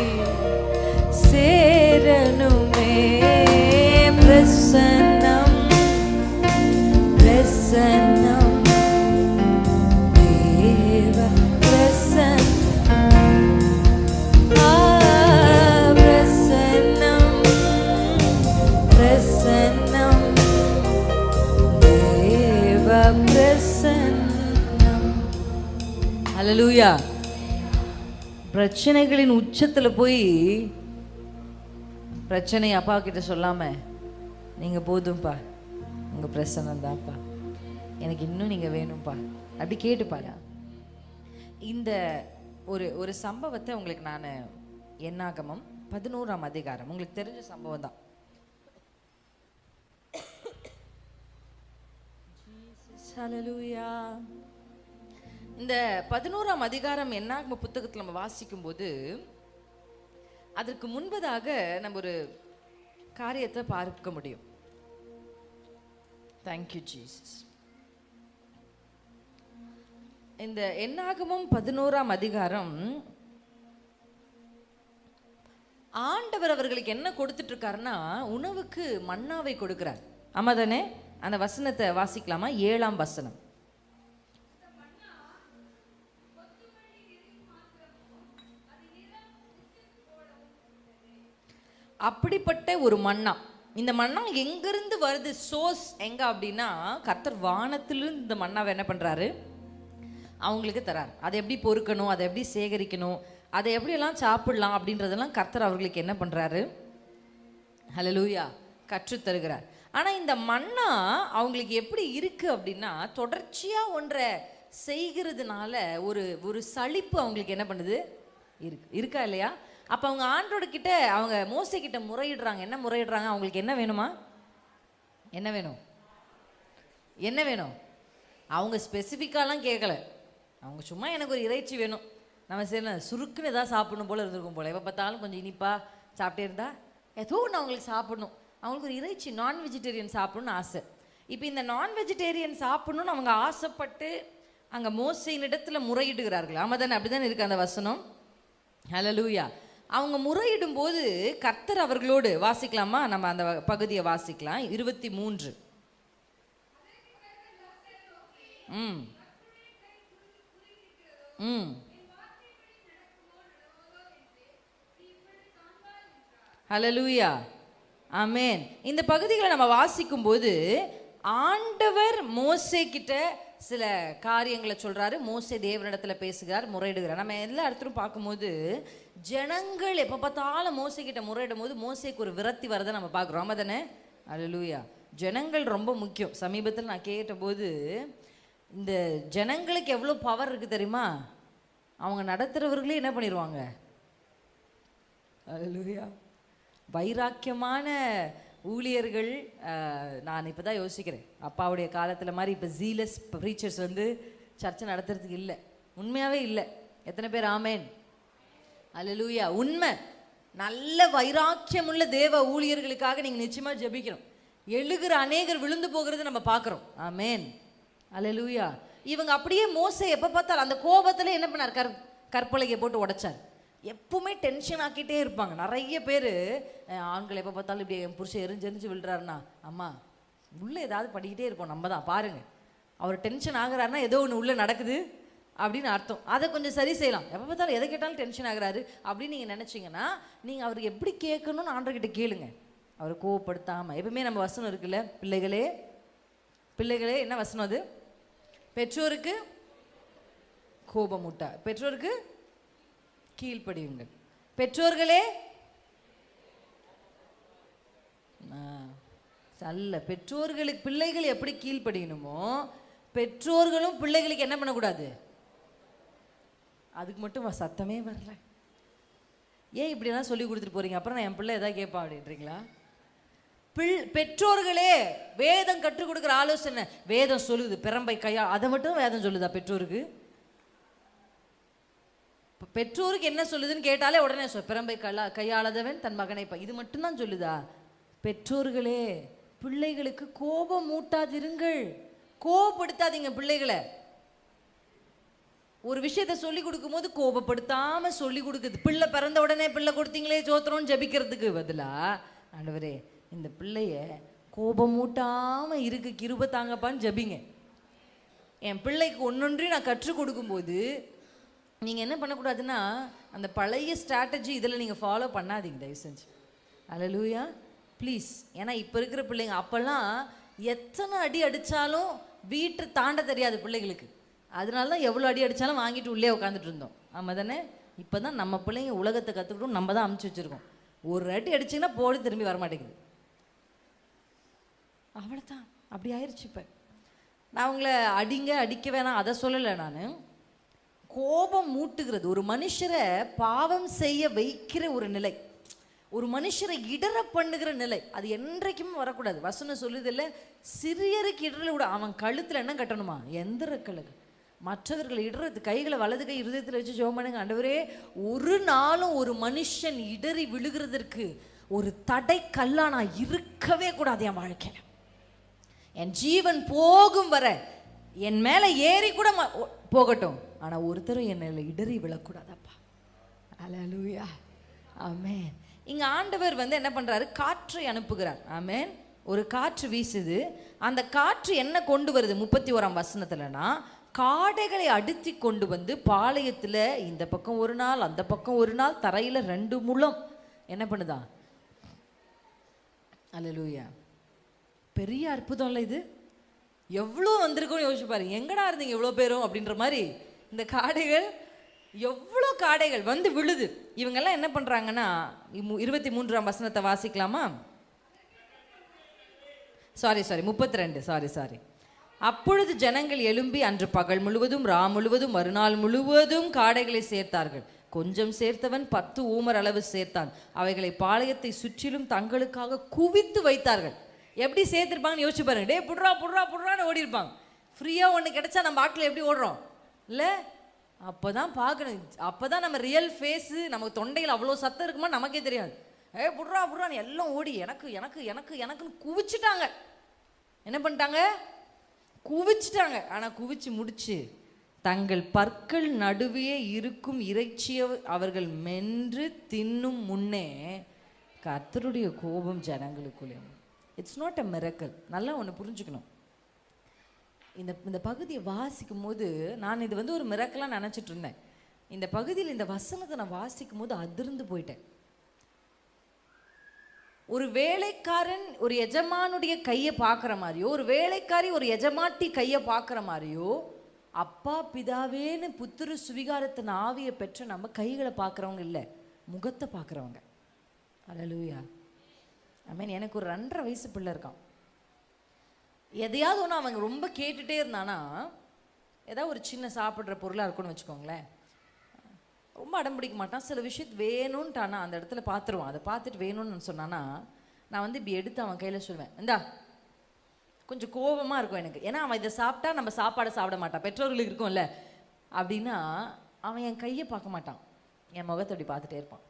சேரணுமே. பிரசன்னம் பிரசன்னம் தேவ பிரசன்னம், பிரசன்னம் பிரசன்னம் தேவ பிரசன்னம். ஹல்லேலூயா. பிரச்சனைகளின் உச்சத்தில் போய் பிரச்சனை அப்பா கிட்ட சொல்லாம, நீங்க போதும்பா, உங்க பிரசன்னம் தான்ப்பா, எனக்கு இன்னும் நீங்க வேணும்ப்பா அப்படி கேட்டுப்பாரு. இந்த ஒரு சம்பவத்தை உங்களுக்கு நான் என்னாகமம் 11ஆம் அதிகாரம், உங்களுக்கு தெரிஞ்ச சம்பவம் தான். ஹல்லேலூயா. இந்த 11ஆம் அதிகாரம் என்னாகம புத்தகத்தில் நம்ம வாசிக்கும் போது அதற்கு முன்பதாக நம்ம ஒரு காரியத்தை பார்க்க முடியும். Thank you Jesus. இந்த என்னாகமம் 11ஆம் அதிகாரம் ஆண்டவர் அவர்களுக்கு என்ன கொடுத்துட்டு இருக்காருன்னா, உணவுக்கு மன்னாவை கொடுக்கிறார். ஆமா தானே? அந்த வசனத்தை வாசிக்கலாமா? 7ஆம் வசனம். அப்படிப்பட்ட ஒரு மன்னா. இந்த மன்னா எங்கிருந்து வருது? சோர்ஸ் எங்க அப்படின்னா, கர்த்தர் வானத்திலிருந்து இந்த மன்னாவை என்ன பண்றாரு? அவங்களுக்கு தரார். அதை எப்படி பொறுக்கணும், அதை எப்படி சேகரிக்கணும், அதை எப்படியெல்லாம் சாப்பிடலாம் அப்படின்றதெல்லாம் கர்த்தர் அவர்களுக்கு என்ன பண்றாரு? ஹல்லேலூயா, கற்றுத் தருகிறார். ஆனா இந்த மன்னா அவங்களுக்கு எப்படி இருக்கு அப்படின்னா, தொடர்ச்சியா ஒன்றை செய்கிறதுனால ஒரு சலிப்பு அவங்களுக்கு என்ன பண்ணுது? இருக்கா இல்லையா? அப்போ அவங்க ஆண்டோட கிட்ட, அவங்க மோசே கிட்ட முறையிடுறாங்க. என்ன முறையிடுறாங்க? அவங்களுக்கு என்ன வேணுமா? என்ன வேணும்? அவங்க ஸ்பெசிஃபிக்காலாம் கேட்கல. அவங்க சும்மா எனக்கு ஒரு இறைச்சி வேணும், நம்ம சரி சுருக்குன்னு ஏதாவது சாப்பிடணும் போல இருந்திருக்கும் போல, எப்போ பார்த்தாலும் கொஞ்சம் இனிப்பாக சாப்பிட்டே இருந்தா ஏதோ ஒன்று அவங்களுக்கு சாப்பிடணும், அவங்களுக்கு ஒரு இறைச்சி நான் வெஜிடேரியன் சாப்பிடணும்னு ஆசை. இப்போ இந்த நான் வெஜிடேரியன் சாப்பிடணும்னு அவங்க ஆசைப்பட்டு அங்கே மோசேயின் இடத்துல முறையிடுகிறார்கள். ஆமாம் தானே? அப்படி தானே இருக்கு அந்த வசனம். ஹல்லேலூயா. அவங்க முறையிடும் போது கர்த்தர் அவர்களோடு, வாசிக்கலாமா? நம்ம அந்த பகுதியை வாசிக்கலாம். 23. ம் ம் ஹல்லேலூயா, ஆமென். இந்த பகுதிகளை நம்ம வாசிக்கும் போது ஆண்டவர் மோசே கிட்ட சில காரியங்களை சொல்றாரு. மோசே தேவனிடத்துல பேசுகிறார், முறையிடுகிறார். நம்ம எல்லா இடத்துலையும் பார்க்கும்போது ஜனங்கள் எப்போ பார்த்தாலும் மோசே கிட்ட முறையிடும் போது மோசேக்கு ஒரு விரக்தி வரதை நம்ம பார்க்குறோம். ஆமாம் தானே? அல்லேலூயா. ஜனங்கள் ரொம்ப முக்கியம். சமீபத்தில் நான் கேட்டபோது இந்த ஜனங்களுக்கு எவ்வளோ பவர் இருக்குது தெரியுமா? அவங்க நடத்துகிறவர்களே என்ன பண்ணிடுவாங்க? அல்லேலூயா. வைராக்கியமான ஊழியர்கள். நான் இப்போ தான் யோசிக்கிறேன், அப்பாவுடைய காலத்தில் மாதிரி இப்போ ஜீலஸ் ப்ரீச்சர்ஸ் வந்து சர்ச்சை நடத்துறதுக்கு இல்லை, உண்மையாகவே இல்லை. எத்தனை பேர் ஆமேன்? அல்லேலூயா. உண்மை. நல்ல வைராக்கியமுள்ள தேவ ஊழியர்களுக்காக நீங்கள் நிச்சயமாக ஜெபிக்கணும். எழுகிற அநேகர் விழுந்து போகிறது நம்ம பார்க்குறோம். ஆமேன், அல்லேலூயா. இவங்க அப்படியே மோசே எப்போ பார்த்தாலும் அந்த கோபத்தில் என்ன பண்ணார்? கற்பலகையை போட்டு உடைச்சார். எப்பவுமே டென்ஷன் ஆக்கிட்டே இருப்பாங்க. நிறைய பேர் ஆண்கள் எப்போ பார்த்தாலும் இப்படி என் புருஷன் எரிஞ்செரிஞ்சு விழுறாருன்னா, அம்மா உள்ளே ஏதாவது பண்ணிக்கிட்டே இருப்போம் நம்ம தான். பாருங்கள், அவர் டென்ஷன் ஆகுறாருன்னா ஏதோ ஒன்று உள்ளே நடக்குது அப்படின்னு அர்த்தம். அதை கொஞ்சம் சரி செய்யலாம். எப்போ பார்த்தாலும் எதை கேட்டாலும் டென்ஷன் ஆகுறாரு அப்படின்னு நீங்கள் நினச்சிங்கன்னா நீங்கள் அவருக்கு எப்படி கேட்கணும்னு ஆண்டவர்கிட்ட கேளுங்க. அவரை கோவப்படுத்தாமல். எப்பவுமே நம்ம வசனம் இருக்குல்ல, பிள்ளைகளே பிள்ளைகளே, என்ன வசனம் அது? பெற்றோருக்கு கோபமூட்டா, பெற்றோருக்கு கீழ்ப்படியுங்கள். பெற்றோர்களே அல்ல, பெற்றோர்களுக்கு பிள்ளைகள் எப்படி கீழ்ப்படியணுமோ பெற்றோர்களும் பிள்ளைகளுக்கு என்ன பண்ணக்கூடாது? அதுக்கு மட்டும் சத்தமே வரல. ஏன் இப்படிலாம் சொல்லி கொடுத்துட்டு போறீங்க? அப்புறம் நான் என் பிள்ளை எதாவது கேட்பான் அப்படின்றீங்களா? பெற்றோர்களே, வேதம் கற்றுக் கொடுக்குற ஆலோசனை வேதம் சொல்லுது, பிரம்பை கையா, அதை மட்டும் வேதம் சொல்லுதா பெற்றோருக்கு? பெற்றோருக்கு என்ன சொல்லுதுன்னு கேட்டாலே உடனே பிரம்பை கையாளதவன் தன் மகனை, இது மட்டும்தான் சொல்லுதா? பெற்றோர்களே, பிள்ளைகளுக்கு கோபம் மூட்டாதிருங்கள், கோபப்படுத்தாதீங்க பிள்ளைகளை. ஒரு விஷயத்த சொல்லி கொடுக்கும் போது கோபப்படுத்தாம சொல்லி கொடுக்குது. பிள்ளை பிறந்த உடனே பிள்ளை கொடுத்தீங்களே ஜோத்திரம் ஜபிக்கிறதுக்கு பதிலா, ஆண்டவரே இந்த பிள்ளைய கோபம் மூட்டாம இருக்கு கிருபை தாங்கப்பான்னு ஜபிங்க. என் பிள்ளைக்கு ஒன்னொன்றையும் நான் கற்றுக் கொடுக்கும்போது நீங்கள் என்ன பண்ணக்கூடாதுன்னா அந்த பழைய ஸ்ட்ராட்டஜி இதில் நீங்கள் ஃபாலோ பண்ணாதீங்க தயவு செஞ்சு. அல்லேலூயா, ப்ளீஸ். ஏன்னா இப்போ இருக்கிற பிள்ளைங்க, அப்போல்லாம் எத்தனை அடி அடித்தாலும் வீட்டை தாண்ட தெரியாது பிள்ளைகளுக்கு. அதனால தான் எவ்வளோ அடி அடித்தாலும் வாங்கிட்டு உள்ளே உட்காந்துட்டு இருந்தோம். ஆமாம் தானே? இப்போ தான் நம்ம பிள்ளைங்க உலகத்தை கற்றுக்கிட்டோம், நம்ம தான் அமுச்சு வச்சுருக்கோம். ஒரு அடி அடிச்சிங்கன்னா போடி திரும்பி வரமாட்டேங்குது. அவ்வளோதான், அப்படி ஆயிடுச்சு. இப்போ நான் உங்களை அடிங்க அடிக்க வேணாம் அதை சொல்லலை. நான் கோபம் மூட்டுகிறது ஒரு மனுஷரை பாவம் செய்ய வைக்கிற ஒரு நிலை, ஒரு மனுஷரை இடற பண்ணுகிற நிலை, அது என்றைக்குமே வரக்கூடாது. வசனம் சொல்லுதில்ல, சிறியருக்கு இடறல விட அவன் கழுத்தில் என்ன கட்டணுமா? எந்திர கழுகு. மற்றவர்களை இடறது கைகளை வலது கை இருதயத்தில் வச்சு ஜெபம் பண்ணுங்க. ஆண்டவரே, ஒரு நாளும் ஒரு மனுஷன் இடறி விழுகிறதற்கு ஒரு தடை கல்லா நான் இருக்கவே கூடாது என் வாழ்க்கையில். என் ஜீவன் போகும் வர என் மேலே ஏறி கூட போகட்டும், ஆனால் ஒருத்தரும் என்னை இடறி விழக்கூடாதப்பா. அல்லேலூயா, ஆமென். இங்கே ஆண்டவர் வந்து என்ன பண்ணுறாரு? காற்றை அனுப்புகிறார். ஆமென். ஒரு காற்று வீசுது. அந்த காற்று என்ன கொண்டு வருது? 31ஆம் வசனத்துலனா, காடைகளை அடித்து கொண்டு வந்து பாளையத்தில் இந்த பக்கம் ஒரு நாள் அந்த பக்கம் ஒரு நாள் தரையில் 2 முழம் என்ன பண்ணுதா? அல்லேலூயா, பெரிய அற்புதம் இல்லை இது? எவ்வளோ வந்திருக்கும்னு யோசிச்சு பாருங்க. எங்கடா இருந்தீங்க எவ்வளோ பேரும் அப்படின்ற மாதிரி. இந்த காடைகள், எவ்வளோ காடைகள் வந்து விழுது. இவங்கெல்லாம் என்ன பண்ணுறாங்கன்னா, 23ஆம் வசனத்தை வாசிக்கலாமா? சாரி 32. சாரி. அப்பொழுது ஜனங்கள் எழும்பி அன்று பகல் முழுவதும் ரா முழுவதும் மறுநாள் முழுவதும் காடைகளை சேர்த்தார்கள். கொஞ்சம் சேர்த்தவன் 10 ஊமர் அளவு சேர்த்தான். அவைகளை பாளையத்தை சுற்றிலும் தங்களுக்காக குவித்து வைத்தார்கள். எப்படி சேர்த்துருப்பாங்கன்னு யோசிச்சு பாருங்க. டே புட்றா புட்றான்னு ஓடி இருப்பாங்க. ஃப்ரீயாக ஒன்று கிடைச்சா நம்ம ஆட்டில் எப்படி ஓடுறோம் இல்லை? அப்போதான் பார்க்கணும். அப்போதான் நம்ம ரியல் ஃபேஸு. நமக்கு தொண்டையில் அவ்வளோ சத்தம் இருக்குமா நமக்கே தெரியாது. புட்றா புட்றான்னு எல்லாம் ஓடி எனக்கு எனக்கு எனக்கு எனக்குன்னு குவிச்சிட்டாங்க. என்ன பண்ணிட்டாங்க? குவிச்சிட்டாங்க. ஆனால் குவிச்சு முடிச்சு தங்கள் பற்கள் நடுவே இருக்கும் இறைச்சியை அவர்கள் மென்று தின்னும் முன்னே கர்த்தருடைய கோபம் ஜனங்களுக்குள்ளே. It's not a miracle. நல்லா ஒன்று புரிஞ்சுக்கணும். இந்த பகுதியை வாசிக்கும் போது நான் இது ஒரு மிரக்கலாக நினச்சிட்டு இருந்தேன். இந்த பகுதியில் இந்த வசனத்தை நான் வாசிக்கும் போது அதிர்ந்து போயிட்டேன். ஒரு வேலைக்காரன் ஒரு எஜமானுடைய கையை பார்க்குற மாதிரியோ, ஒரு வேலைக்காரி ஒரு எஜமாட்டி கையை பார்க்குற மாதிரியோ, அப்பா பிதாவேன்னு புத்திர சுவிகாரத்தின் ஆவியை பெற்ற நம்ம கைகளை பார்க்குறவங்க இல்லை, முகத்தை பார்க்குறவங்க. அல்லேலூயா. ஐ மீன், எனக்கு ஒரு 2.5 வயசு பிள்ளை இருக்கான். எதையாவது ஒன்று அவங்க ரொம்ப கேட்டுகிட்டே இருந்தானா, ஏதாவது ஒரு சின்ன சாப்பிட்ற பொருளாக இருக்குன்னு வச்சுக்கோங்களேன், ரொம்ப அடம் பிடிக்க மாட்டான். சில விஷயத்து வேணும்ன்ட்டானா அந்த இடத்துல பார்த்துருவான். அதை பார்த்துட்டு வேணும்னு சொன்னானா நான் இப்படி எடுத்து அவன் கையில் சொல்லுவேன், இந்தா. கொஞ்சம் கோபமாக இருக்கும் எனக்கு. ஏன்னா அவன் இதை சாப்பிட்டா நம்ம சாப்பாடை சாப்பிட மாட்டான், பெற்றோர்களுக்கு இருக்கும்ல. அப்படின்னா அவன் என் கையை பார்க்க மாட்டான், என் முகத்தை அப்படி பார்த்துட்டே இருப்பான்.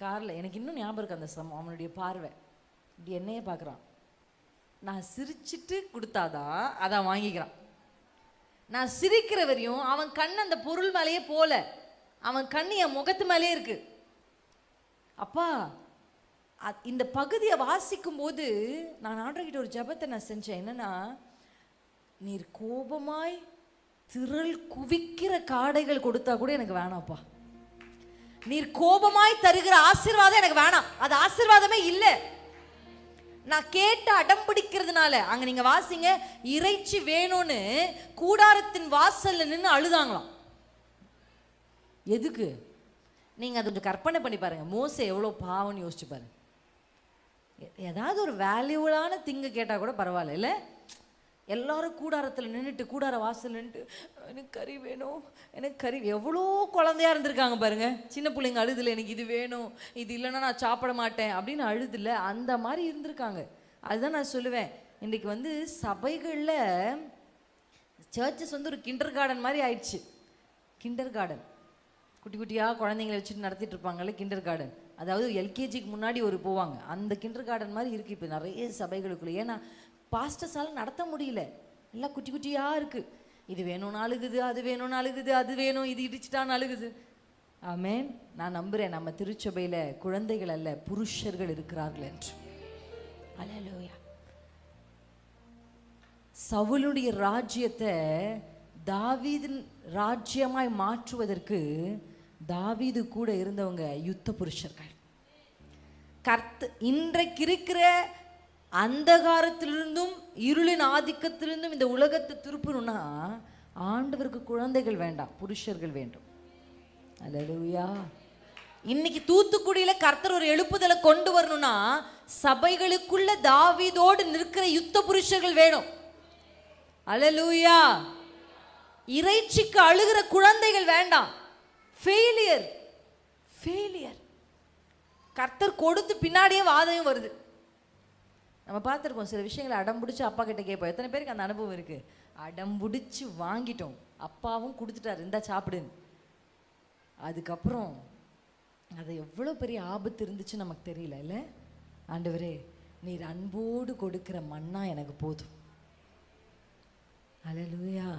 காரில் எனக்கு இன்னும் ஞாபகம் இருக்கு அந்த அவனுடைய பார்வை. இப்படி என்னையே பார்க்குறான். நான் சிரிச்சிட்டு கொடுத்தாதான் அதான் வாங்கிக்கிறான். நான் சிரிக்கிற வரையும் அவன் கண் அந்த பொருள் மேலேயே போல, அவன் கண் என் முகத்து மேலேயே இருக்கு. அப்பா, இந்த பகுதியை வாசிக்கும் போது நான் ஆண்டவர்கிட்ட ஒரு ஜெபத்தை நான் செஞ்சேன். என்னன்னா, நீர் கோபமாய் திரள் குவிக்கிற காடைகள் கொடுத்தா கூட எனக்கு வேணாப்பா. நீர் கோபமாய் தருகிற ஆசீர்வாதம் எனக்கு வேணாம். அது ஆசீர்வாதமே இல்லை. நான் கேட்ட அடம் பிடிக்கிறதுனால, அங்க நீங்க வாசிங்க, இறைச்சி வேணும்னு கூடாரத்தின் வாசல்ல நின்று அழுதாங்களாம். எதுக்கு? நீங்க அதை கொஞ்சம் கற்பனை பண்ணி பாருங்க. மோசே எவ்வளோ பாவம்னு யோசிச்சு பாருங்க. ஏதாவது ஒரு வேல்யூவலான திங்கு கேட்டா கூட பரவாயில்ல, இல்லை? எல்லாரும் கூடாரத்தில் நின்றுட்டு, கூடார வாசல் நின்றுட்டு, எனக்கு கறி வேணும், எனக்கு கறி. எவ்வளோ குழந்தையா இருந்திருக்காங்க பாருங்க. சின்ன பிள்ளைங்க அழுதுல, எனக்கு இது வேணும், இது இல்லைன்னா நான் சாப்பிட மாட்டேன் அப்படின்னு அழுதுல, அந்த மாதிரி இருந்திருக்காங்க. அதுதான் நான் சொல்லுவேன், இன்றைக்கு சபைகளில் சர்ச்சஸ் ஒரு கிண்டர் கார்டன் மாதிரி ஆயிடுச்சு. கிண்டர் கார்டன், குட்டி குட்டியாக குழந்தைங்களை வச்சுட்டு நடத்திட்டு இருப்பாங்கல்ல, கிண்டர் கார்டன். அதாவது எல்கேஜிக்கு முன்னாடி போவாங்க, அந்த கிண்டர் கார்டன் மாதிரி இருக்குது இப்போ நிறைய சபைகளுக்குள்ள. ஏன்னா பாஸ்டர்ஸால் நடத்த முடியல, எல்லாம் குட்டி குட்டியாக இருக்குது. இது வேணும்னு அழுகுது, அது வேணும்னு அழுகுது, அது வேணும், இது இடிச்சிட்டான்னு அழுகுது. ஆமென். நான் நம்புகிறேன் நம்ம திருச்சபையில் குழந்தைகள் அல்ல, புருஷர்கள் இருக்கிறார்கள் என்று. அல்லேலூயா. சவுலுடைய ராஜ்யத்தை தாவீதின் ராஜ்யமாய் மாற்றுவதற்கு தாவீது கூட இருந்தவங்க யுத்த புருஷர்கள். இன்றைக்கு இருக்கிற அந்தகாரத்திலிருந்தும் இருளின் ஆதிக்கத்திலிருந்தும் இந்த உலகத்தை திருப்பணும்னா ஆண்டவருக்கு குழந்தைகள் வேண்டாம், புருஷர்கள் வேண்டும். அல்லேலூயா. இன்னைக்கு தூத்துக்குடியில கர்த்தர் ஒரு எழுப்புதலை கொண்டு வரணும்னா சபைகளுக்குள்ள தாவீதோடு நிற்கிற யுத்த புருஷர்கள் வேணும். அல்லேலூயா. இறைச்சிக்கு அழுகிற குழந்தைகள் வேண்டாம். Failure failure. கர்த்தர் கொடுத்து பின்னாடியே வாதையும் வருது. நம்ம பார்த்துருக்கோம், சில விஷயங்களை அடம்பிடிச்சு அப்பா கிட்ட கேட்போம். எத்தனை பேருக்கு அந்த அனுபவம் இருக்கு? அடம்பிடிச்சு வாங்கிட்டோம், அப்பாவும் கொடுத்துட்டாரு, இந்தா சாப்பிடுன்னு. அதுக்கப்புறம் அது எவ்வளோ பெரிய ஆபத்து இருந்துச்சு நமக்கு தெரியல, இல்லை? ஆண்டவரே, நீர் அன்போடு கொடுக்கிற மன்னா எனக்கு போதும். அல்லேலூயா.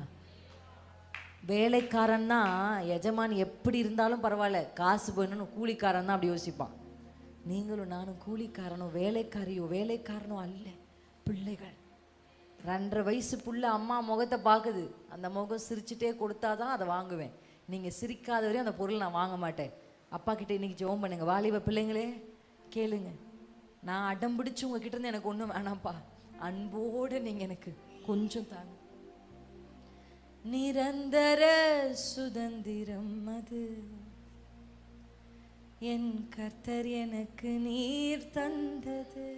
வேலைக்காரன்னா எஜமான் எப்படி இருந்தாலும் பரவாயில்ல, காசு போயணும்னு கூலிக்காரன் தான் அப்படி யோசிப்பான். நீங்களும் நானும் கூலிக்காரனோ வேலைக்காரனோ அல்ல, பிள்ளைகள். 2.5 வயசு புள்ள அம்மா முகத்தை பார்க்குது, அந்த முகம் சிரிச்சுட்டே கொடுத்தாதான் அதை வாங்குவேன். நீங்கள் சிரிக்காத வரையும் அந்த பொருள் நான் வாங்க மாட்டேன். அப்பா கிட்டே இன்றைக்கி ஜெபம் பண்ணுங்க. வாலிப பிள்ளைங்களே கேளுங்க, நான் அடம் பிடிச்சி உங்ககிட்ட இருந்து எனக்கு ஒன்றும் வேணாம்ப்பா, அன்போடு நீங்கள் எனக்கு கொஞ்சம் தாங்க. நிரந்தர சுதந்திரம் அது என் கர்த்தர் எனக்கு நீர் தந்தது.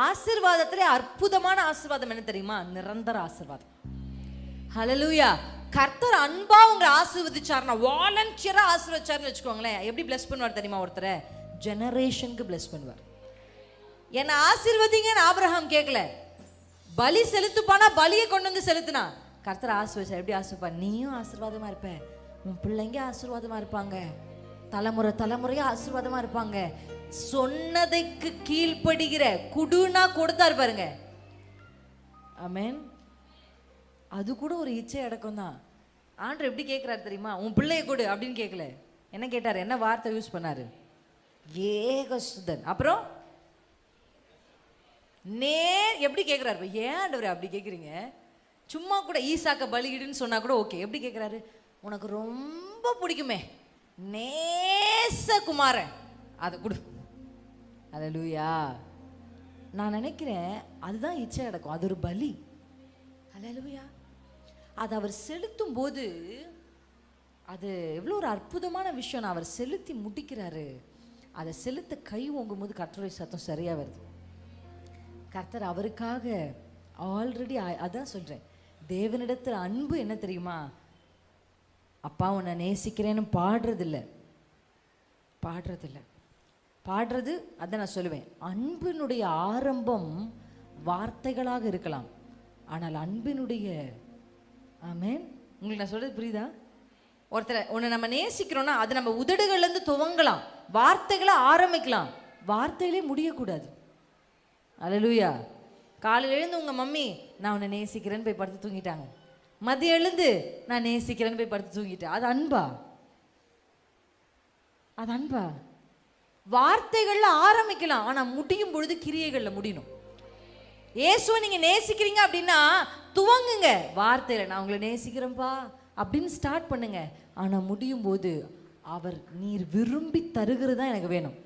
ஆசீர்வாதத்திலே அற்புதமான ஆசீர்வாதம் என்ன தெரியுமா? நிரந்தர ஆசீர்வாதம். ஹல்லேலூயா. கர்த்தர் அன்பா உங்களை ஆசீர்வதிச்சார்னா, வாலண்டியரா ஆசீர்வதிச்சார்னு வச்சுக்கோங்களேன், எப்படி பிளஸ் பண்ணுவார் தெரியுமா? ஒருத்தரை ஜெனரேஷனுக்கு பிளஸ் பண்ணுவார். என்ன ஆசீர்வதிங்கன்னு ஆபிரகாம் கேட்கல, பலி செலுத்துப்பானா பலியை கொண்டு வந்து செலுத்தினா. கர்த்தர் ஆசீர்வதிச்சார். எப்படி ஆசீர்வாதம்? நீயும் ஆசீர்வாதமா இருப்ப, உன் பிள்ளைங்க ஆசீர்வாதமா இருப்பாங்க, தலைமுறை தலைமுறையா ஆசீர்வாதமா இருப்பாங்க. சொன்னதைக்கு கீழ்ப்படுகிற குடுனா கொடுத்தாரு பாருங்க. ஆமென். அது கூட ஒரு இச்சை அடக்கம் தான். ஆண்டவர் எப்படி கேட்கிறாரு தெரியுமா? உன் பிள்ளைய கொடு அப்படின்னு கேட்கல. என்ன கேட்டார்? என்ன வார்த்தை யூஸ் பண்ணாரு? ஏகசுதன். அப்புறம் எப்படி கேட்கிறாரு? ஏன் ஆண்டவரே அப்படி கேட்குறீங்க? சும்மா கூட ஈசாக்க பலியிடுன்னு சொன்னா கூட ஓகே. எப்படி கேட்குறாரு? உனக்கு ரொம்ப பிடிக்குமே நேசகுமாரன், அதை கொடு. அல்லேலூயா. நான் நினைக்கிறேன் அதுதான் இச்சை அடக்கம். அது ஒரு பலி. அல்லேலூயா. அது அவர் செலுத்தும் போது அது எவ்வளோ ஒரு அற்புதமான விஷயம். அவர் செலுத்தி முடிக்கிறாரு. அதை செலுத்த கை ஓங்கும் போது கர்த்தருடைய சத்தம் சரியாக வருது. கர்த்தர் அவருக்காக ஆல்ரெடி, அதான் சொல்கிறேன், தேவனிடத்தில் அன்பு என்ன தெரியுமா? அப்பா உன்னை நேசிக்கிறேன்னு பாடுறதில்லை, பாடுறது அதை நான் சொல்லுவேன். அன்பினுடைய ஆரம்பம் வார்த்தைகளாக இருக்கலாம், ஆனால் அன்பினுடைய, ஆமென், உங்களுக்கு நான் சொல்றது புரியுதா? ஒன்று நம்ம நேசிக்கிறோம்னா அது நம்ம உதடுகள்லேருந்து துவங்கலாம், வார்த்தைகளை ஆரம்பிக்கலாம், வார்த்தையிலே முடியக்கூடாது. அல்லேலூயா. காலையில் எழுந்து உங்கள் மம்மி நான் உன்னை நேசிக்கிறேன்னு போய் படுத்து தூங்கிட்டாங்க, மதியம் எழுந்து நான் நேசிக்கிறேன்னு போய் படுத்து தூங்கிட்டேன். அது அன்பா? அது அன்பா? வார்த்தைகள்ல ஆரம்பிக்கலாம், ஆனால் முடியும் பொழுது கிரியைகளில் முடியணும். இயேசுவை நீங்கள் நேசிக்கிறீங்க அப்படின்னா துவங்குங்க வார்த்தையில், நான் உங்களை நேசிக்கிறேன்ப்பா அப்படின்னு ஸ்டார்ட் பண்ணுங்க. ஆனால் முடியும் போது அவர் நீர் விரும்பி தருகிறது தான் எனக்கு வேணும்.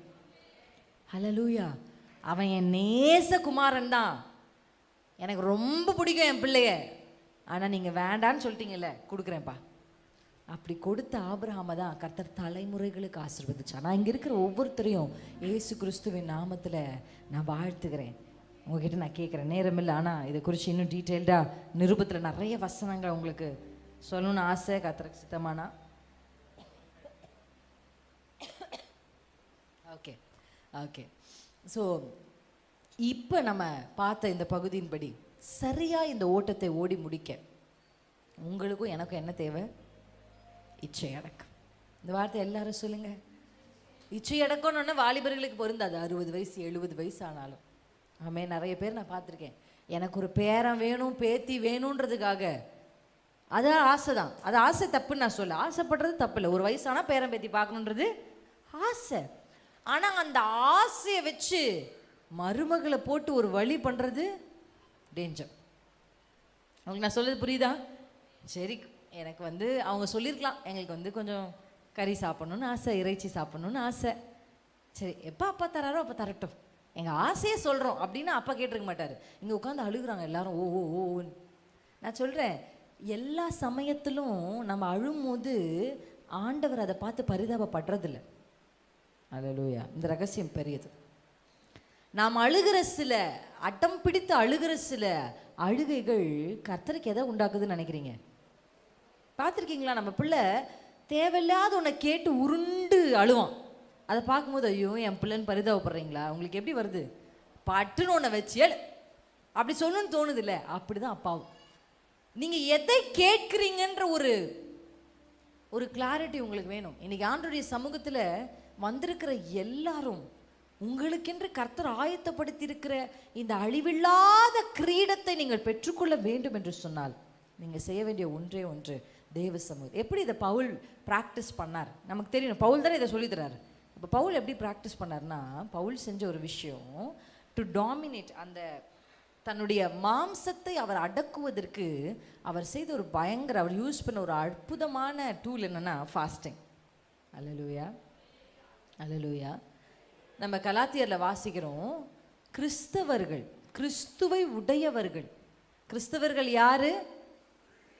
ஹல்லேலூயா. அவன் என் நேசகுமாரன் தான், எனக்கு ரொம்ப பிடிக்கும் என் பிள்ளைய, ஆனால் நீங்கள் வேண்டான்னு சொல்லிட்டீங்கல்ல, கொடுக்குறேன்ப்பா. அப்படி கொடுத்த ஆபிரகாமை தான் கர்த்தர் தலைமுறைகளுக்கு ஆசீர்வதிச்சார். நான் இங்கே இருக்கிற ஒவ்வொருத்தரையும் இயேசு கிறிஸ்துவின் நாமத்தில் நான் வாழ்த்துக்கிறேன். உங்ககிட்ட நான் கேட்குறேன், நேரம் இல்லை, ஆனால் இதை குறித்து இன்னும் டீட்டெயில்டாக நிருபத்தில் நிறைய வசனங்கள் உங்களுக்கு சொல்லணும்னு ஆசை. கர்த்தருக்கு சித்தமானா ஓகே ஓகே. ஸோ இப்போ நம்ம பார்த்த இந்த பகுதியின்படி சரியாக இந்த ஓட்டத்தை ஓடி முடிக்க உங்களுக்கும் எனக்கும் என்ன தேவை? இச்சை அடக்கம். இந்த வார்த்தை எல்லாரும் சொல்லுங்க. இச்சை அடக்கம்னு வாலிபர்களுக்கு பொருந்தாது, 60 வயசு 70 வயசு ஆனாலும். ஆமே, நிறைய பேர் நான் பார்த்துருக்கேன், எனக்கு ஒரு பேரன் வேணும் பேத்தி வேணுன்றதுக்காக, அது ஆசை தான், அது ஆசை தப்புன்னு நான் சொல்ல, ஆசைப்படுறது தப்பு இல்லை. ஒரு வயசானா பேரன் பேத்தி பார்க்கணுன்றது ஆசை. ஆனால் அந்த ஆசையை வச்சு மருமகளை போட்டு ஒரு வழி பண்ணுறது டேஞ்சர். உங்களுக்கு நான் சொல்றது புரியுதா? சரி, எனக்கு அவங்க சொல்லியிருக்கலாம், எங்களுக்கு கொஞ்சம் கறி சாப்பிட்ணுன்னு ஆசை, இறைச்சி சாப்பிட்ணுன்னு ஆசை. சரி, எப்போ அப்பா தராரோ அப்போ தரட்டும், எங்கள் ஆசையே சொல்கிறோம் அப்படின்னு அப்பா கேட்டிருக்க மாட்டார். இங்கே உட்காந்து அழுகுறாங்க எல்லாரும், ஓ ஓ ஓன்னு. நான் சொல்கிறேன், எல்லா சமயத்திலும் நம்ம அழும்போது ஆண்டவர் அதை பார்த்து பரிதாபப்படுறதில்லை. அல்லேலூயா. இந்த ரகசியம் பெரியது. நாம் அழுகிற சில, அட்டம் பிடித்து அழுகிற சில அழுகைகள் கர்த்தருக்கு எதை உண்டாக்குதுன்னு நினைக்கிறீங்க? பார்த்துருக்கீங்களா? நம்ம பிள்ளை தேவையில்லாத ஒன்றை கேட்டு உருண்டு அழுவான். அதை பார்க்கும்போது ஐயோ என் பிள்ளைன்னு பரிதாபப்படுறீங்களா? உங்களுக்கு எப்படி வருது? பட்டுன்னு ஒன்றை வச்சு அப்படி சொல்லணும்னு தோணுது இல்லை? அப்படி தான் அப்பாவும். நீங்கள் எதை கேட்குறீங்கன்ற ஒரு கிளாரிட்டி உங்களுக்கு வேணும். இன்னைக்கு ஆண்டவருடைய சமூகத்தில் வந்திருக்கிற எல்லாரும் உங்களுக்கென்று கர்த்தர் ஆயத்தப்படுத்தி இருக்கிற இந்த அழிவில்லாத கிரீடத்தை நீங்கள் பெற்றுக்கொள்ள வேண்டும் என்று சொன்னால் நீங்கள் செய்ய வேண்டிய ஒன்றே ஒன்று, தேவ சமூகம். எப்படி இதை பவுல் ப்ராக்டிஸ் பண்ணார் நமக்கு தெரியும். பவுல் தானே இதை சொல்லி தராரு. இப்போ பவுல் எப்படி ப்ராக்டிஸ் பண்ணார்னா, பவுல் செஞ்ச ஒரு விஷயம், டு டாமினேட், அந்த தன்னுடைய மாம்சத்தை அவர் அடக்குவதற்கு அவர் செய்த ஒரு பயங்கர, அவர் யூஸ் பண்ண ஒரு அற்புதமான டூல் என்னன்னா ஃபாஸ்டிங். அல்லேலூயா, அல்லேலூயா. நம்ம கலாத்தியரில் வாசிக்கிறோம், கிறிஸ்தவர்கள், கிறிஸ்துவை உடையவர்கள். கிறிஸ்தவர்கள் யாரு?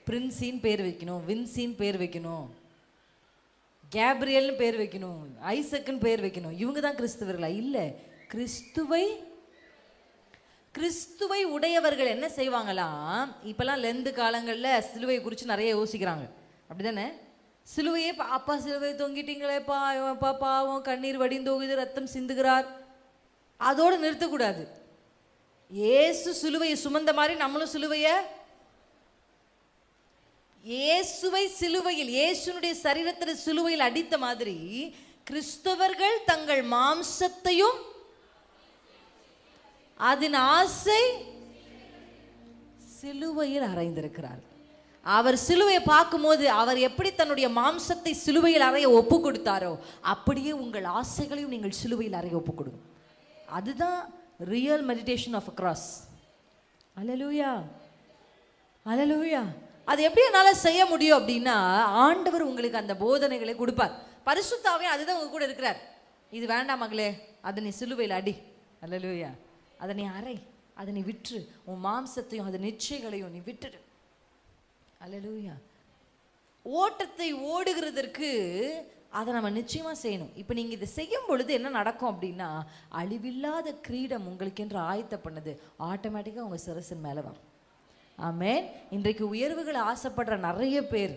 பிரின்ஸின்னு பேர் வைக்கணும், வின்சின்னு பேர் வைக்கணும், கேப்ரியல்னு பேர் வைக்கணும், ஐசக்குன்னு பேர் வைக்கணும். இவங்க தான் கிறிஸ்தவர்களா? இல்லை. கிறிஸ்துவை உடையவர்கள் என்ன செய்வாங்களாம்? இப்போல்லாம் லெந்து காலங்களில் சிலுவையை குறித்து நிறைய யோசிக்கிறாங்க, அப்படி தானே? சிலுவையே அப்பா சிலுவை தொங்கிட்டீங்களேப்பா, அப்பா பாவம், கண்ணீர் வடிந்தோகுது, ரத்தம் சிந்துகிறார், அதோடு நிறுத்தக்கூடாது. ஏசு சிலுவையை சுமந்த மாதிரி நம்மளும் சிலுவையை இயேசுவை சிலுவையில், இயேசுனுடைய சரீரத்தில் சிலுவையில் அடித்த மாதிரி கிறிஸ்தவர்கள் தங்கள் மாம்சத்தையும் அதன் ஆசை சிலுவையில் அறைந்திருக்கிறார். அவர் சிலுவையை பார்க்கும்போது அவர் எப்படி தன்னுடைய மாம்சத்தை சிலுவையில் அறைய ஒப்பு கொடுத்தாரோ அப்படியே உங்கள் ஆசைகளையும் நீங்கள் சிலுவையில் அறைய ஒப்பு கொடுங்க. அதுதான் real meditation of a cross. அல்லேலூயா, அல்லேலூயா. அது எப்படி என்னால் செய்ய முடியும் அப்படின்னா, ஆண்டவர் உங்களுக்கு அந்த போதனைகளை கொடுப்பார். பரிசுத்தாவே அதுதான் உங்க கூட இருக்கிறார். இது வேண்டாம் மகளே, அதை நீ சிலுவையில் அடி. அல்லேலூயா. அதை நீ அறை, அதை நீ விற்று, உன் மாம்சத்தையும் அதன் நிச்சயங்களையும் நீ விட்டுடு. அல்லேலூயா. ஓட்டத்தை ஓடுகிறதற்கு அதை நம்ம நிச்சயமா செய்யணும். இப்போ நீங்க இதை செய்யும் பொழுது என்ன நடக்கும் அப்படின்னா, அழிவில்லாத கிரீடம் உங்களுக்கு என்று ஆயத்த பண்ணது ஆட்டோமேட்டிக்காக உங்க சிரசின் மேலே வரும். ஆமென். இன்றைக்கு உயர்வுகளை ஆசைப்படுற நிறைய பேர்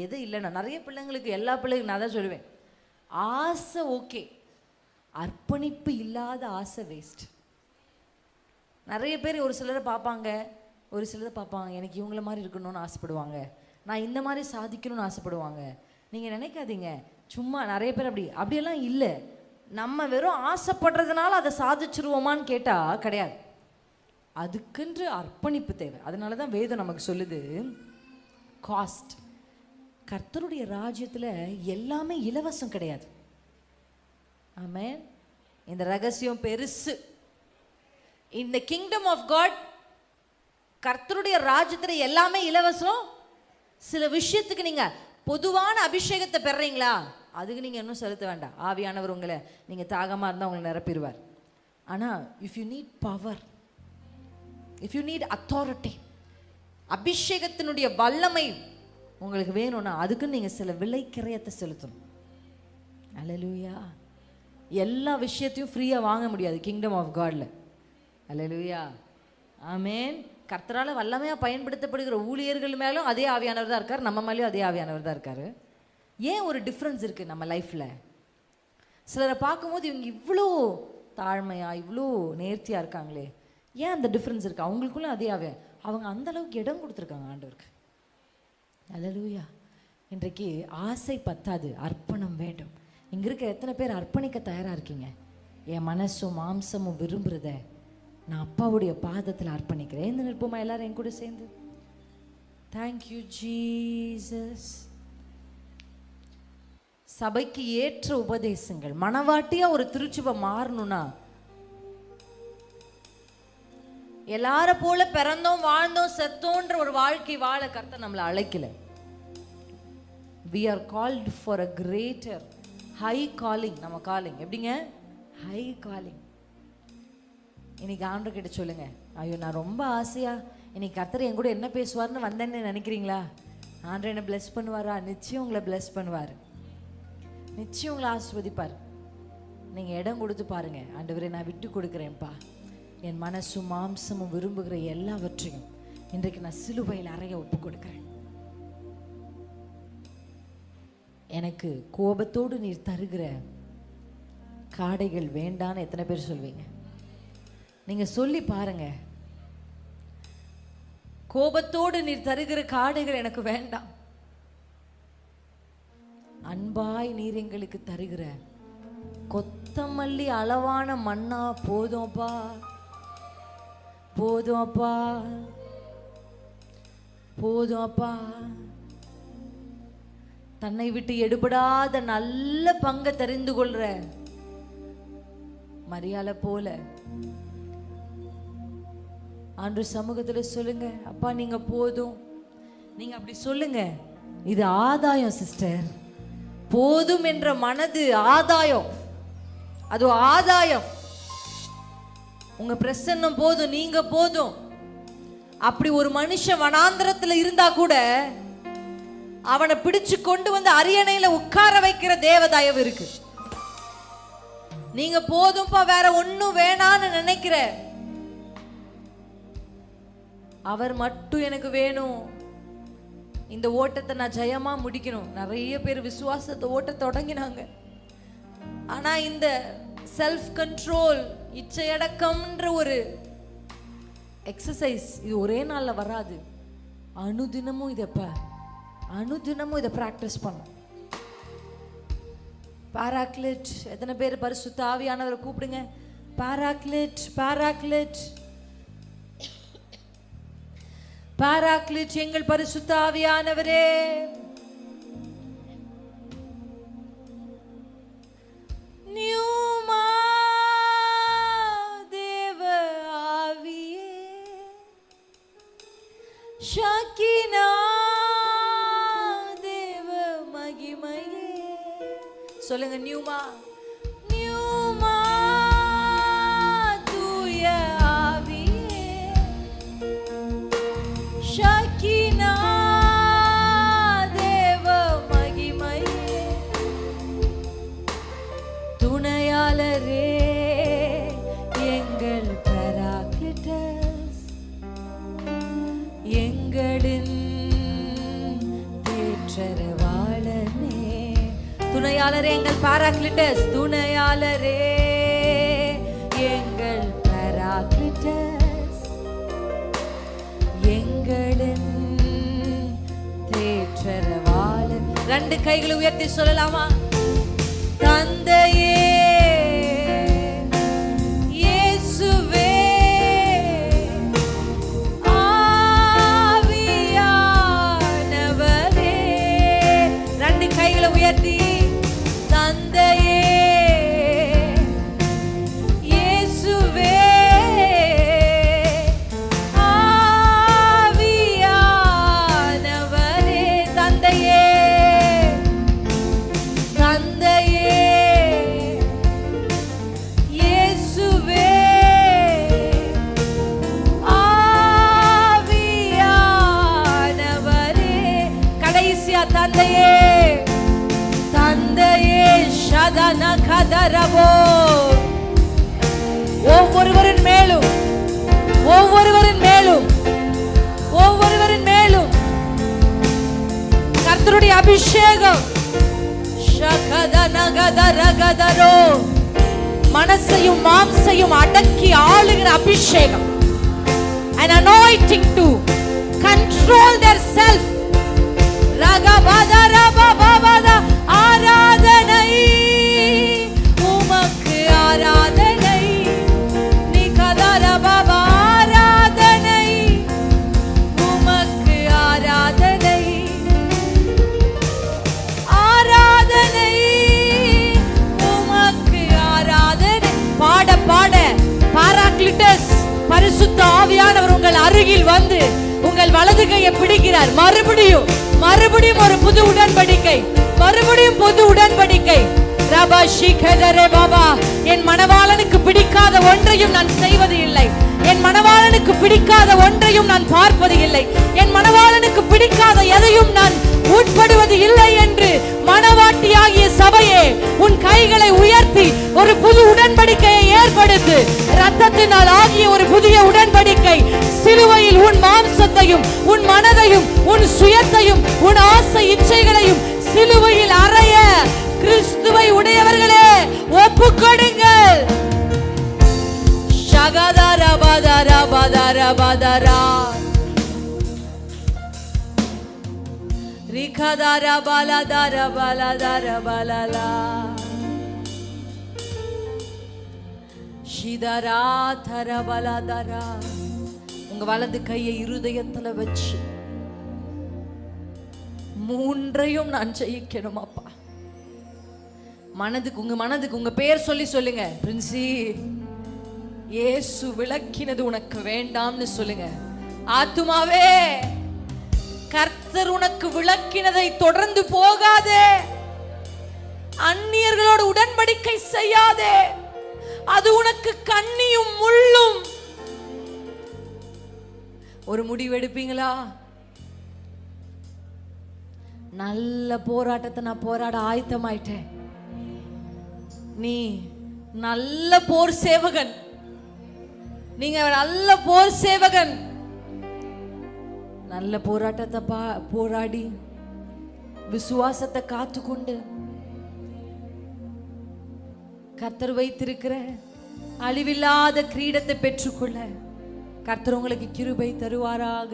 எது இல்லைன்னா, நிறைய பிள்ளைங்களுக்கு, எல்லா பிள்ளைங்களும் நான் தான் சொல்லுவேன், ஆசை ஓகே, அர்ப்பணிப்பு இல்லாத ஆசை வேஸ்ட். நிறைய பேர் ஒரு சிலரை பார்ப்பாங்க, ஒரு சிலரை பார்ப்பாங்க, எனக்கு இவங்கள மாதிரி இருக்கணும்னு ஆசைப்படுவாங்க, நான் இந்த மாதிரி சாதிக்கணும்னு ஆசைப்படுவாங்க. நீங்கள் நினைக்காதீங்க, சும்மா நிறைய பேர் அப்படியெல்லாம் இல்லை. நம்ம வெறும் ஆசைப்படுறதுனால அதை சாதிச்சிருவோமான்னு கேட்டால் கிடையாது. அதுக்கென்று அர்ப்பணிப்பு தேவை. அதனால தான் வேதம் நமக்கு சொல்லுது, காஸ்ட். கர்த்தருடைய ராஜ்யத்தில் எல்லாமே இலவசம் கிடையாது. ஆமென். இந்த ரகசியம் பெருசு. இந்த கிங்டம் ஆஃப் காட், கர்த்தருடைய ராஜ்யத்தில் எல்லாமே இலவசம். சில விஷயத்துக்கு நீங்கள் பொதுவான அபிஷேகத்தை பெறீங்களா, அதுக்கு நீங்கள் இன்னும் செலுத்த வேண்டாம். ஆவியானவர் உங்களை, நீங்கள் தாகமாக இருந்தால் உங்களை நிரப்பிடுவார். ஆனால் if you need power, if you need authority, அபிஷேகத்தினுடைய வல்லமை உங்களுக்கு வேணும்னா அதுக்குன்னு நீங்கள் சில விலை கிரயத்தை செலுத்தணும். அல்லேலூயா. எல்லா விஷயத்தையும் ஃப்ரீயாக வாங்க முடியாது கிங்டம் ஆஃப் காட்ல. அல்லேலூயா, ஆமென். கர்த்தரால் வல்லமையாக பயன்படுத்தப்படுகிற ஊழியர்கள் மேலும் அதே ஆவியானவர் தான் இருக்கார், நம்ம மேலேயும் அதே ஆவியானவர் தான் இருக்கார். ஏன் ஒரு டிஃப்ரென்ஸ் இருக்குது நம்ம லைஃப்பில்? சிலரை பார்க்கும்போது இவங்க இவ்வளோ தாழ்மையாக, இவ்வளோ நேர்த்தியாக இருக்காங்களே, ஏன் அந்த டிஃப்ரென்ஸ் இருக்குது? அவங்களுக்குள்ள அதே அவங்க அந்த அளவுக்கு இடம் கொடுத்துருக்காங்க ஆண்டவருக்கு. அல்லேலூயா. இன்றைக்கு ஆசை பத்தாது, அர்ப்பணம் வேண்டும். இங்கே இருக்க எத்தனை பேர் அர்ப்பணிக்க தயாராக இருக்கீங்க? என் மனசும் மாம்சமும் விரும்புகிறத நான் அப்பாவுடைய பாதத்தில் அர்ப்பணிக்கிறேன். இந்த நிற்போமா எல்லாரும் என் கூட சேர்ந்து? Thank you Jesus. சபைக்கு ஏற்ற உபதேசங்கள், மனவாட்டியா ஒரு திருச்சுபை மாறணும்னா, எல்லார போல பிறந்தோம் வாழ்ந்தோம் செத்தோன்ற ஒரு வாழ்க்கை வாழ கர்த்தர் நம்மளை அழைக்கல. we are called for a greater high calling. நம்ம காலிங் எப்படிங்க? High calling. இன்னைக்கு ஆண்டவர் கிட்ட சொல்லுங்க, ஐயோ நான் ரொம்ப ஆசையா இன்னைக்கு கர்த்தர் என் கூட என்ன பேசுவார்னு வந்தேன்னு நினைக்கிறீங்களா? ஆண்டவர் என்ன பிளஸ் பண்ணுவாரா? நிச்சயம் உங்களை பிளஸ் பண்ணுவார், நிச்சயம் உங்களை ஆஸ்வதிப்பார். நீங்க இடம் கொடுத்து பாருங்க, ஆண்டவரே நான் விட்டு கொடுக்குறேன்ப்பா, என் மனசும் மாம்சமும் விரும்புகிற எல்லாவற்றையும் இன்றைக்கு நான் சிலுவையில் அறைய ஒப்பு கொடுக்கிறேன். எனக்கு கோபத்தோடு நீர் தருகிற காடைகள் வேண்டான்னு எத்தனை பேர் சொல்வீங்க? நீங்க சொல்லி பாருங்க, கோபத்தோடு நீர் தருகிற காடைகள் எனக்கு வேண்டாம், அன்பாய் நீர் எங்களுக்கு தருகிற கொத்தமல்லி அளவான மன்னா போதும்ப்பா, போதும் அப்பா, போதும் அப்பா. தன்னை விட்டு எடுபடாத நல்ல பங்கை தெரிந்து கொள்ற மரியாதை போல ஆண்டு சமூகத்துல சொல்லுங்க, அப்பா நீங்க போதும். நீங்க அப்படி சொல்லுங்க. இது ஆதாயம் சிஸ்டர். போதும் என்ற மனது ஆதாயம், அது ஆதாயம். உங்க பிரசன்னம் போதும், நீங்க போதும். அப்படி ஒரு மனுஷன் வனாந்திரத்துல இருந்தா கூட அவனை பிடிச்சு கொண்டு வந்து அரியணையில உட்கார வைக்கிற தேவதயவு இருக்கு. நீங்க போதும்பா, வேற ஒண்ணும் வேணான்னு நினைக்கிற அவர் மட்டும் எனக்கு வேணும், இந்த ஓட்டத்தை நான் ஜெயமா முடிக்கணும். நிறைய பேர் விசுவாசத்தை ஓட்ட தொடங்கினாங்க. ஆனா இந்த செல்ஃப் கண்ட்ரோல், இச்சையடக்கம்ன்ற ஒரு எக்ஸசைஸ் இது ஒரே நாள்ல வராது. அனுதினமும் இதப்ப அனுதினமும் இதை பிராக்டிஸ் பண்ணும். பாராக்லிட். எத்தனை பேர் பரிசுத்த ஆவியானவரை கூப்பிடுங்க? பாராக்லிட், பாராக்லிட், பாராக்லிட், எங்கள் பரிசுத்த ஆவியானவரே. நியூமா தேவ ஆவியே, ஷக்கீனா தேவ மகிமையே. சொல்லுங்க, நியூமா, நியூமா தூய ஆவியே, ஷக்கீனா தேவ மகிமையே. துணையாளரே எங்கள் பராக்லிட்டஸ், எங்களின் தேற்றரவாளனே. துணையாளரே எங்கள் பாராக்லிட்டஸ், துணையாளரே எங்கள் பாராக்லிட்டஸ், எங்களின் தேற்றரவாளன். ரெண்டு கைகளை உயர்த்தி சொல்லலாமா? தந்தையே, இயேசுவே, ஆவியானவரே. ரெண்டு கைகளை உயர்த்தி, தந்தையே, இயேசுவே, ஆவியானவரே. தந்தையே, தந்தையே, இயேசுவே, ஆவியானவரே. கடைசியா தந்தையே, தந்தையே, ஷதன கதரவோ. ஒவ்வொருவரின் மேலும், ஒவ்வொருவரின் மேலும், ஒவ்வொருவரின் மேலும் கர்த்தருடைய அபிஷேகம். ஷகதனகதரகதரோ. மனசையும் மாம்சையும் அடக்கி ஆளுகிற அபிஷேகம். An anointing to control their self. ரகபதரபபபத. ஆராதனை உமக்கு, ஆராதனை. நிகதரபப. ஆராதனை உமக்கு, ஆராதனை. ஆராதனை உமக்கு, ஆராதனை. பாட பாட பாராக்லிட்டஸ் பரிசுத்த ஆவியானவர் உங்கள் அருகில் வந்து உங்கள் வலது கையை பிடிக்கிறார். மறுபடியும் மறுபடியும் ஒரு புது உடன்படிக்கை, மறுபடியும் புது உடன்படிக்கை. ரபா ஷிகதரே பாபா. என் மணவாளனுக்கு பிடிக்காத ஒன்றையும் நான் செய்வது இல்லை, என் மணவாளனுக்கு பிடிக்காத ஒன்றையும் நான் பார்ப்பது இல்லை, என் மணவாளனுக்கு பிடிக்காத எதையும் நான் உட்படுவது இல்லை என்று மணவாட்டியாகிய சபையே, உன் கைகளை உயர்த்தி ஒரு புது உடன்படிக்கையை ஏற்படுத்து. இரத்தத்தினால் ஆகிய ஒரு புதிய உடன்படிக்கை. சிலுவையில் உன் மாம்சத்தையும் உன் மனதையும் உன் சுயத்தையும் உன் ஆசை இச்சைகளையும் சிலுவையில் அறைய கிறிஸ்துவை உடையவர்களே ஒப்புக்கொடுங்கள். ஷகதரபதரபதரபதரா. ரிகதரபலதரபலதரபலலா. ஷிதரா தரபலதரா. உங்க வலது கையை இருதயத்துல வச்சு மூன்றையும் நான் ஜெயிக்கணும் அப்பா. மனதுக்கு, உங்க மனதுக்கு உங்க பெயர் சொல்லி சொல்லுங்க. பிரின்சி, இயேசு விளக்கினது உனக்கு வேண்டாம்னு சொல்லுங்க. ஆத்துமாவே, கர்த்தர் உனக்கு விளக்கினதை தொடர்ந்து போகாதே. அந்நியர்களோடு உடன்படிக்கை செய்யாதே, அது உனக்கு கண்ணியும் முள்ளும். ஒரு முடிவு எடுப்பீங்களா? நல்ல போராட்டத்தை நான் போராட ஆயத்தமாயிட்டேன். நீ நல்ல போர் சேவகன், நீங்க நல்ல போர் சேவகன். நல்ல போராட்டத்தை போராடி விசுவாசத்தை காத்துக்கொண்டு கர்த்தர் வைத்திருக்கிற அழிவில்லாத கிரீடத்தை பெற்றுக்கொள்ள கர்த்தர் உங்களுக்கு கிருபை தருவாராக.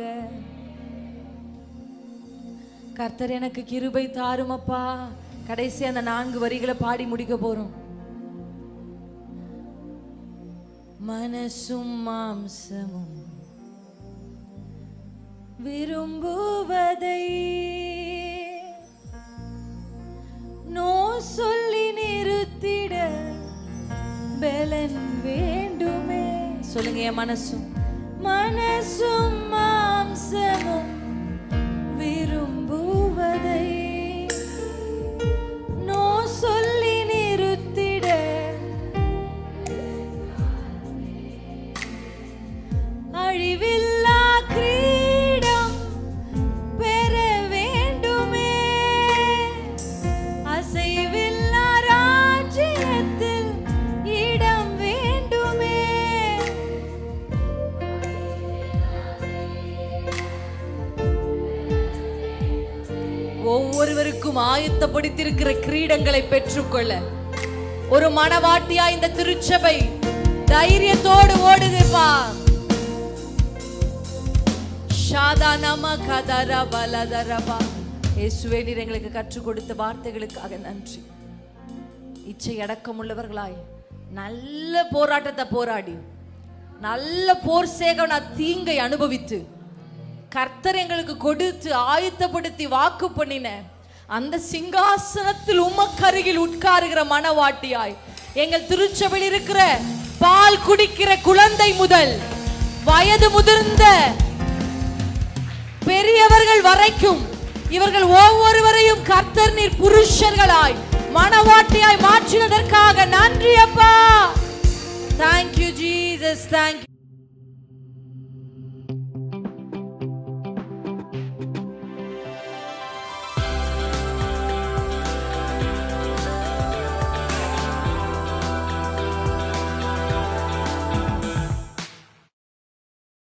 கர்த்தர் எனக்கு கிருபை தாரும் அப்பா. கடைசி அந்த 4 வரிகளை பாடி முடிக்க போறோம். மனசும் மாம்சமும் விரும்புவதை நோ சொல்லி நிறுத்திட பலன் வேண்டுமே. சொல்லுங்க, என் மனசும் மாம்சமும் விரும்புவதை நோ சொல்லி நிறுத்திட அழிவில்லா கிரீடம் பெற வேண்டுமே. அசைவில்லா ராஜ்யத்தில் இடம் வேண்டுமே. ஒவ்வொருவருக்கும் ஆயத்தப்படுத்தியிருக்கிற கிரீடங்களை பெற்றுக்கொள்ள ஒரு மனவாட்டியா இந்த திருச்சபை தைரியத்தோடு ஓடுதுப்பா. இயேசுவே, நீர் எங்களுக்கு கற்றுக் கொடுத்த வார்த்தைகளுக்காக நன்றி. இச்சை அடக்கம் உள்ளவர்களாய் நல்ல போராட்டத்தை போராடி நல்ல போர் சேகன தீங்கை அனுபவித்து கர்த்தர் எங்களுக்கு கொடுத்து ஆயத்தப்படுத்தி வாக்கு பண்ணின அந்த சிங்காசனத்தில் உமக்கருகில் உட்காருகிற மனவாட்டியாய் எங்கள் திருச்சபையில் இருக்கிற பால் குடிக்கிற குழந்தை முதல் வயது முதிர்ந்த பெரியவர்கள் வரைக்கும் இவர்கள் ஒவ்வொருவரையும் கர்த்தர் நீர் புருஷர்களாய் மனவாட்டியாய் மாற்றினதற்காக நன்றி அப்பா. Thank you Jesus. Thank you.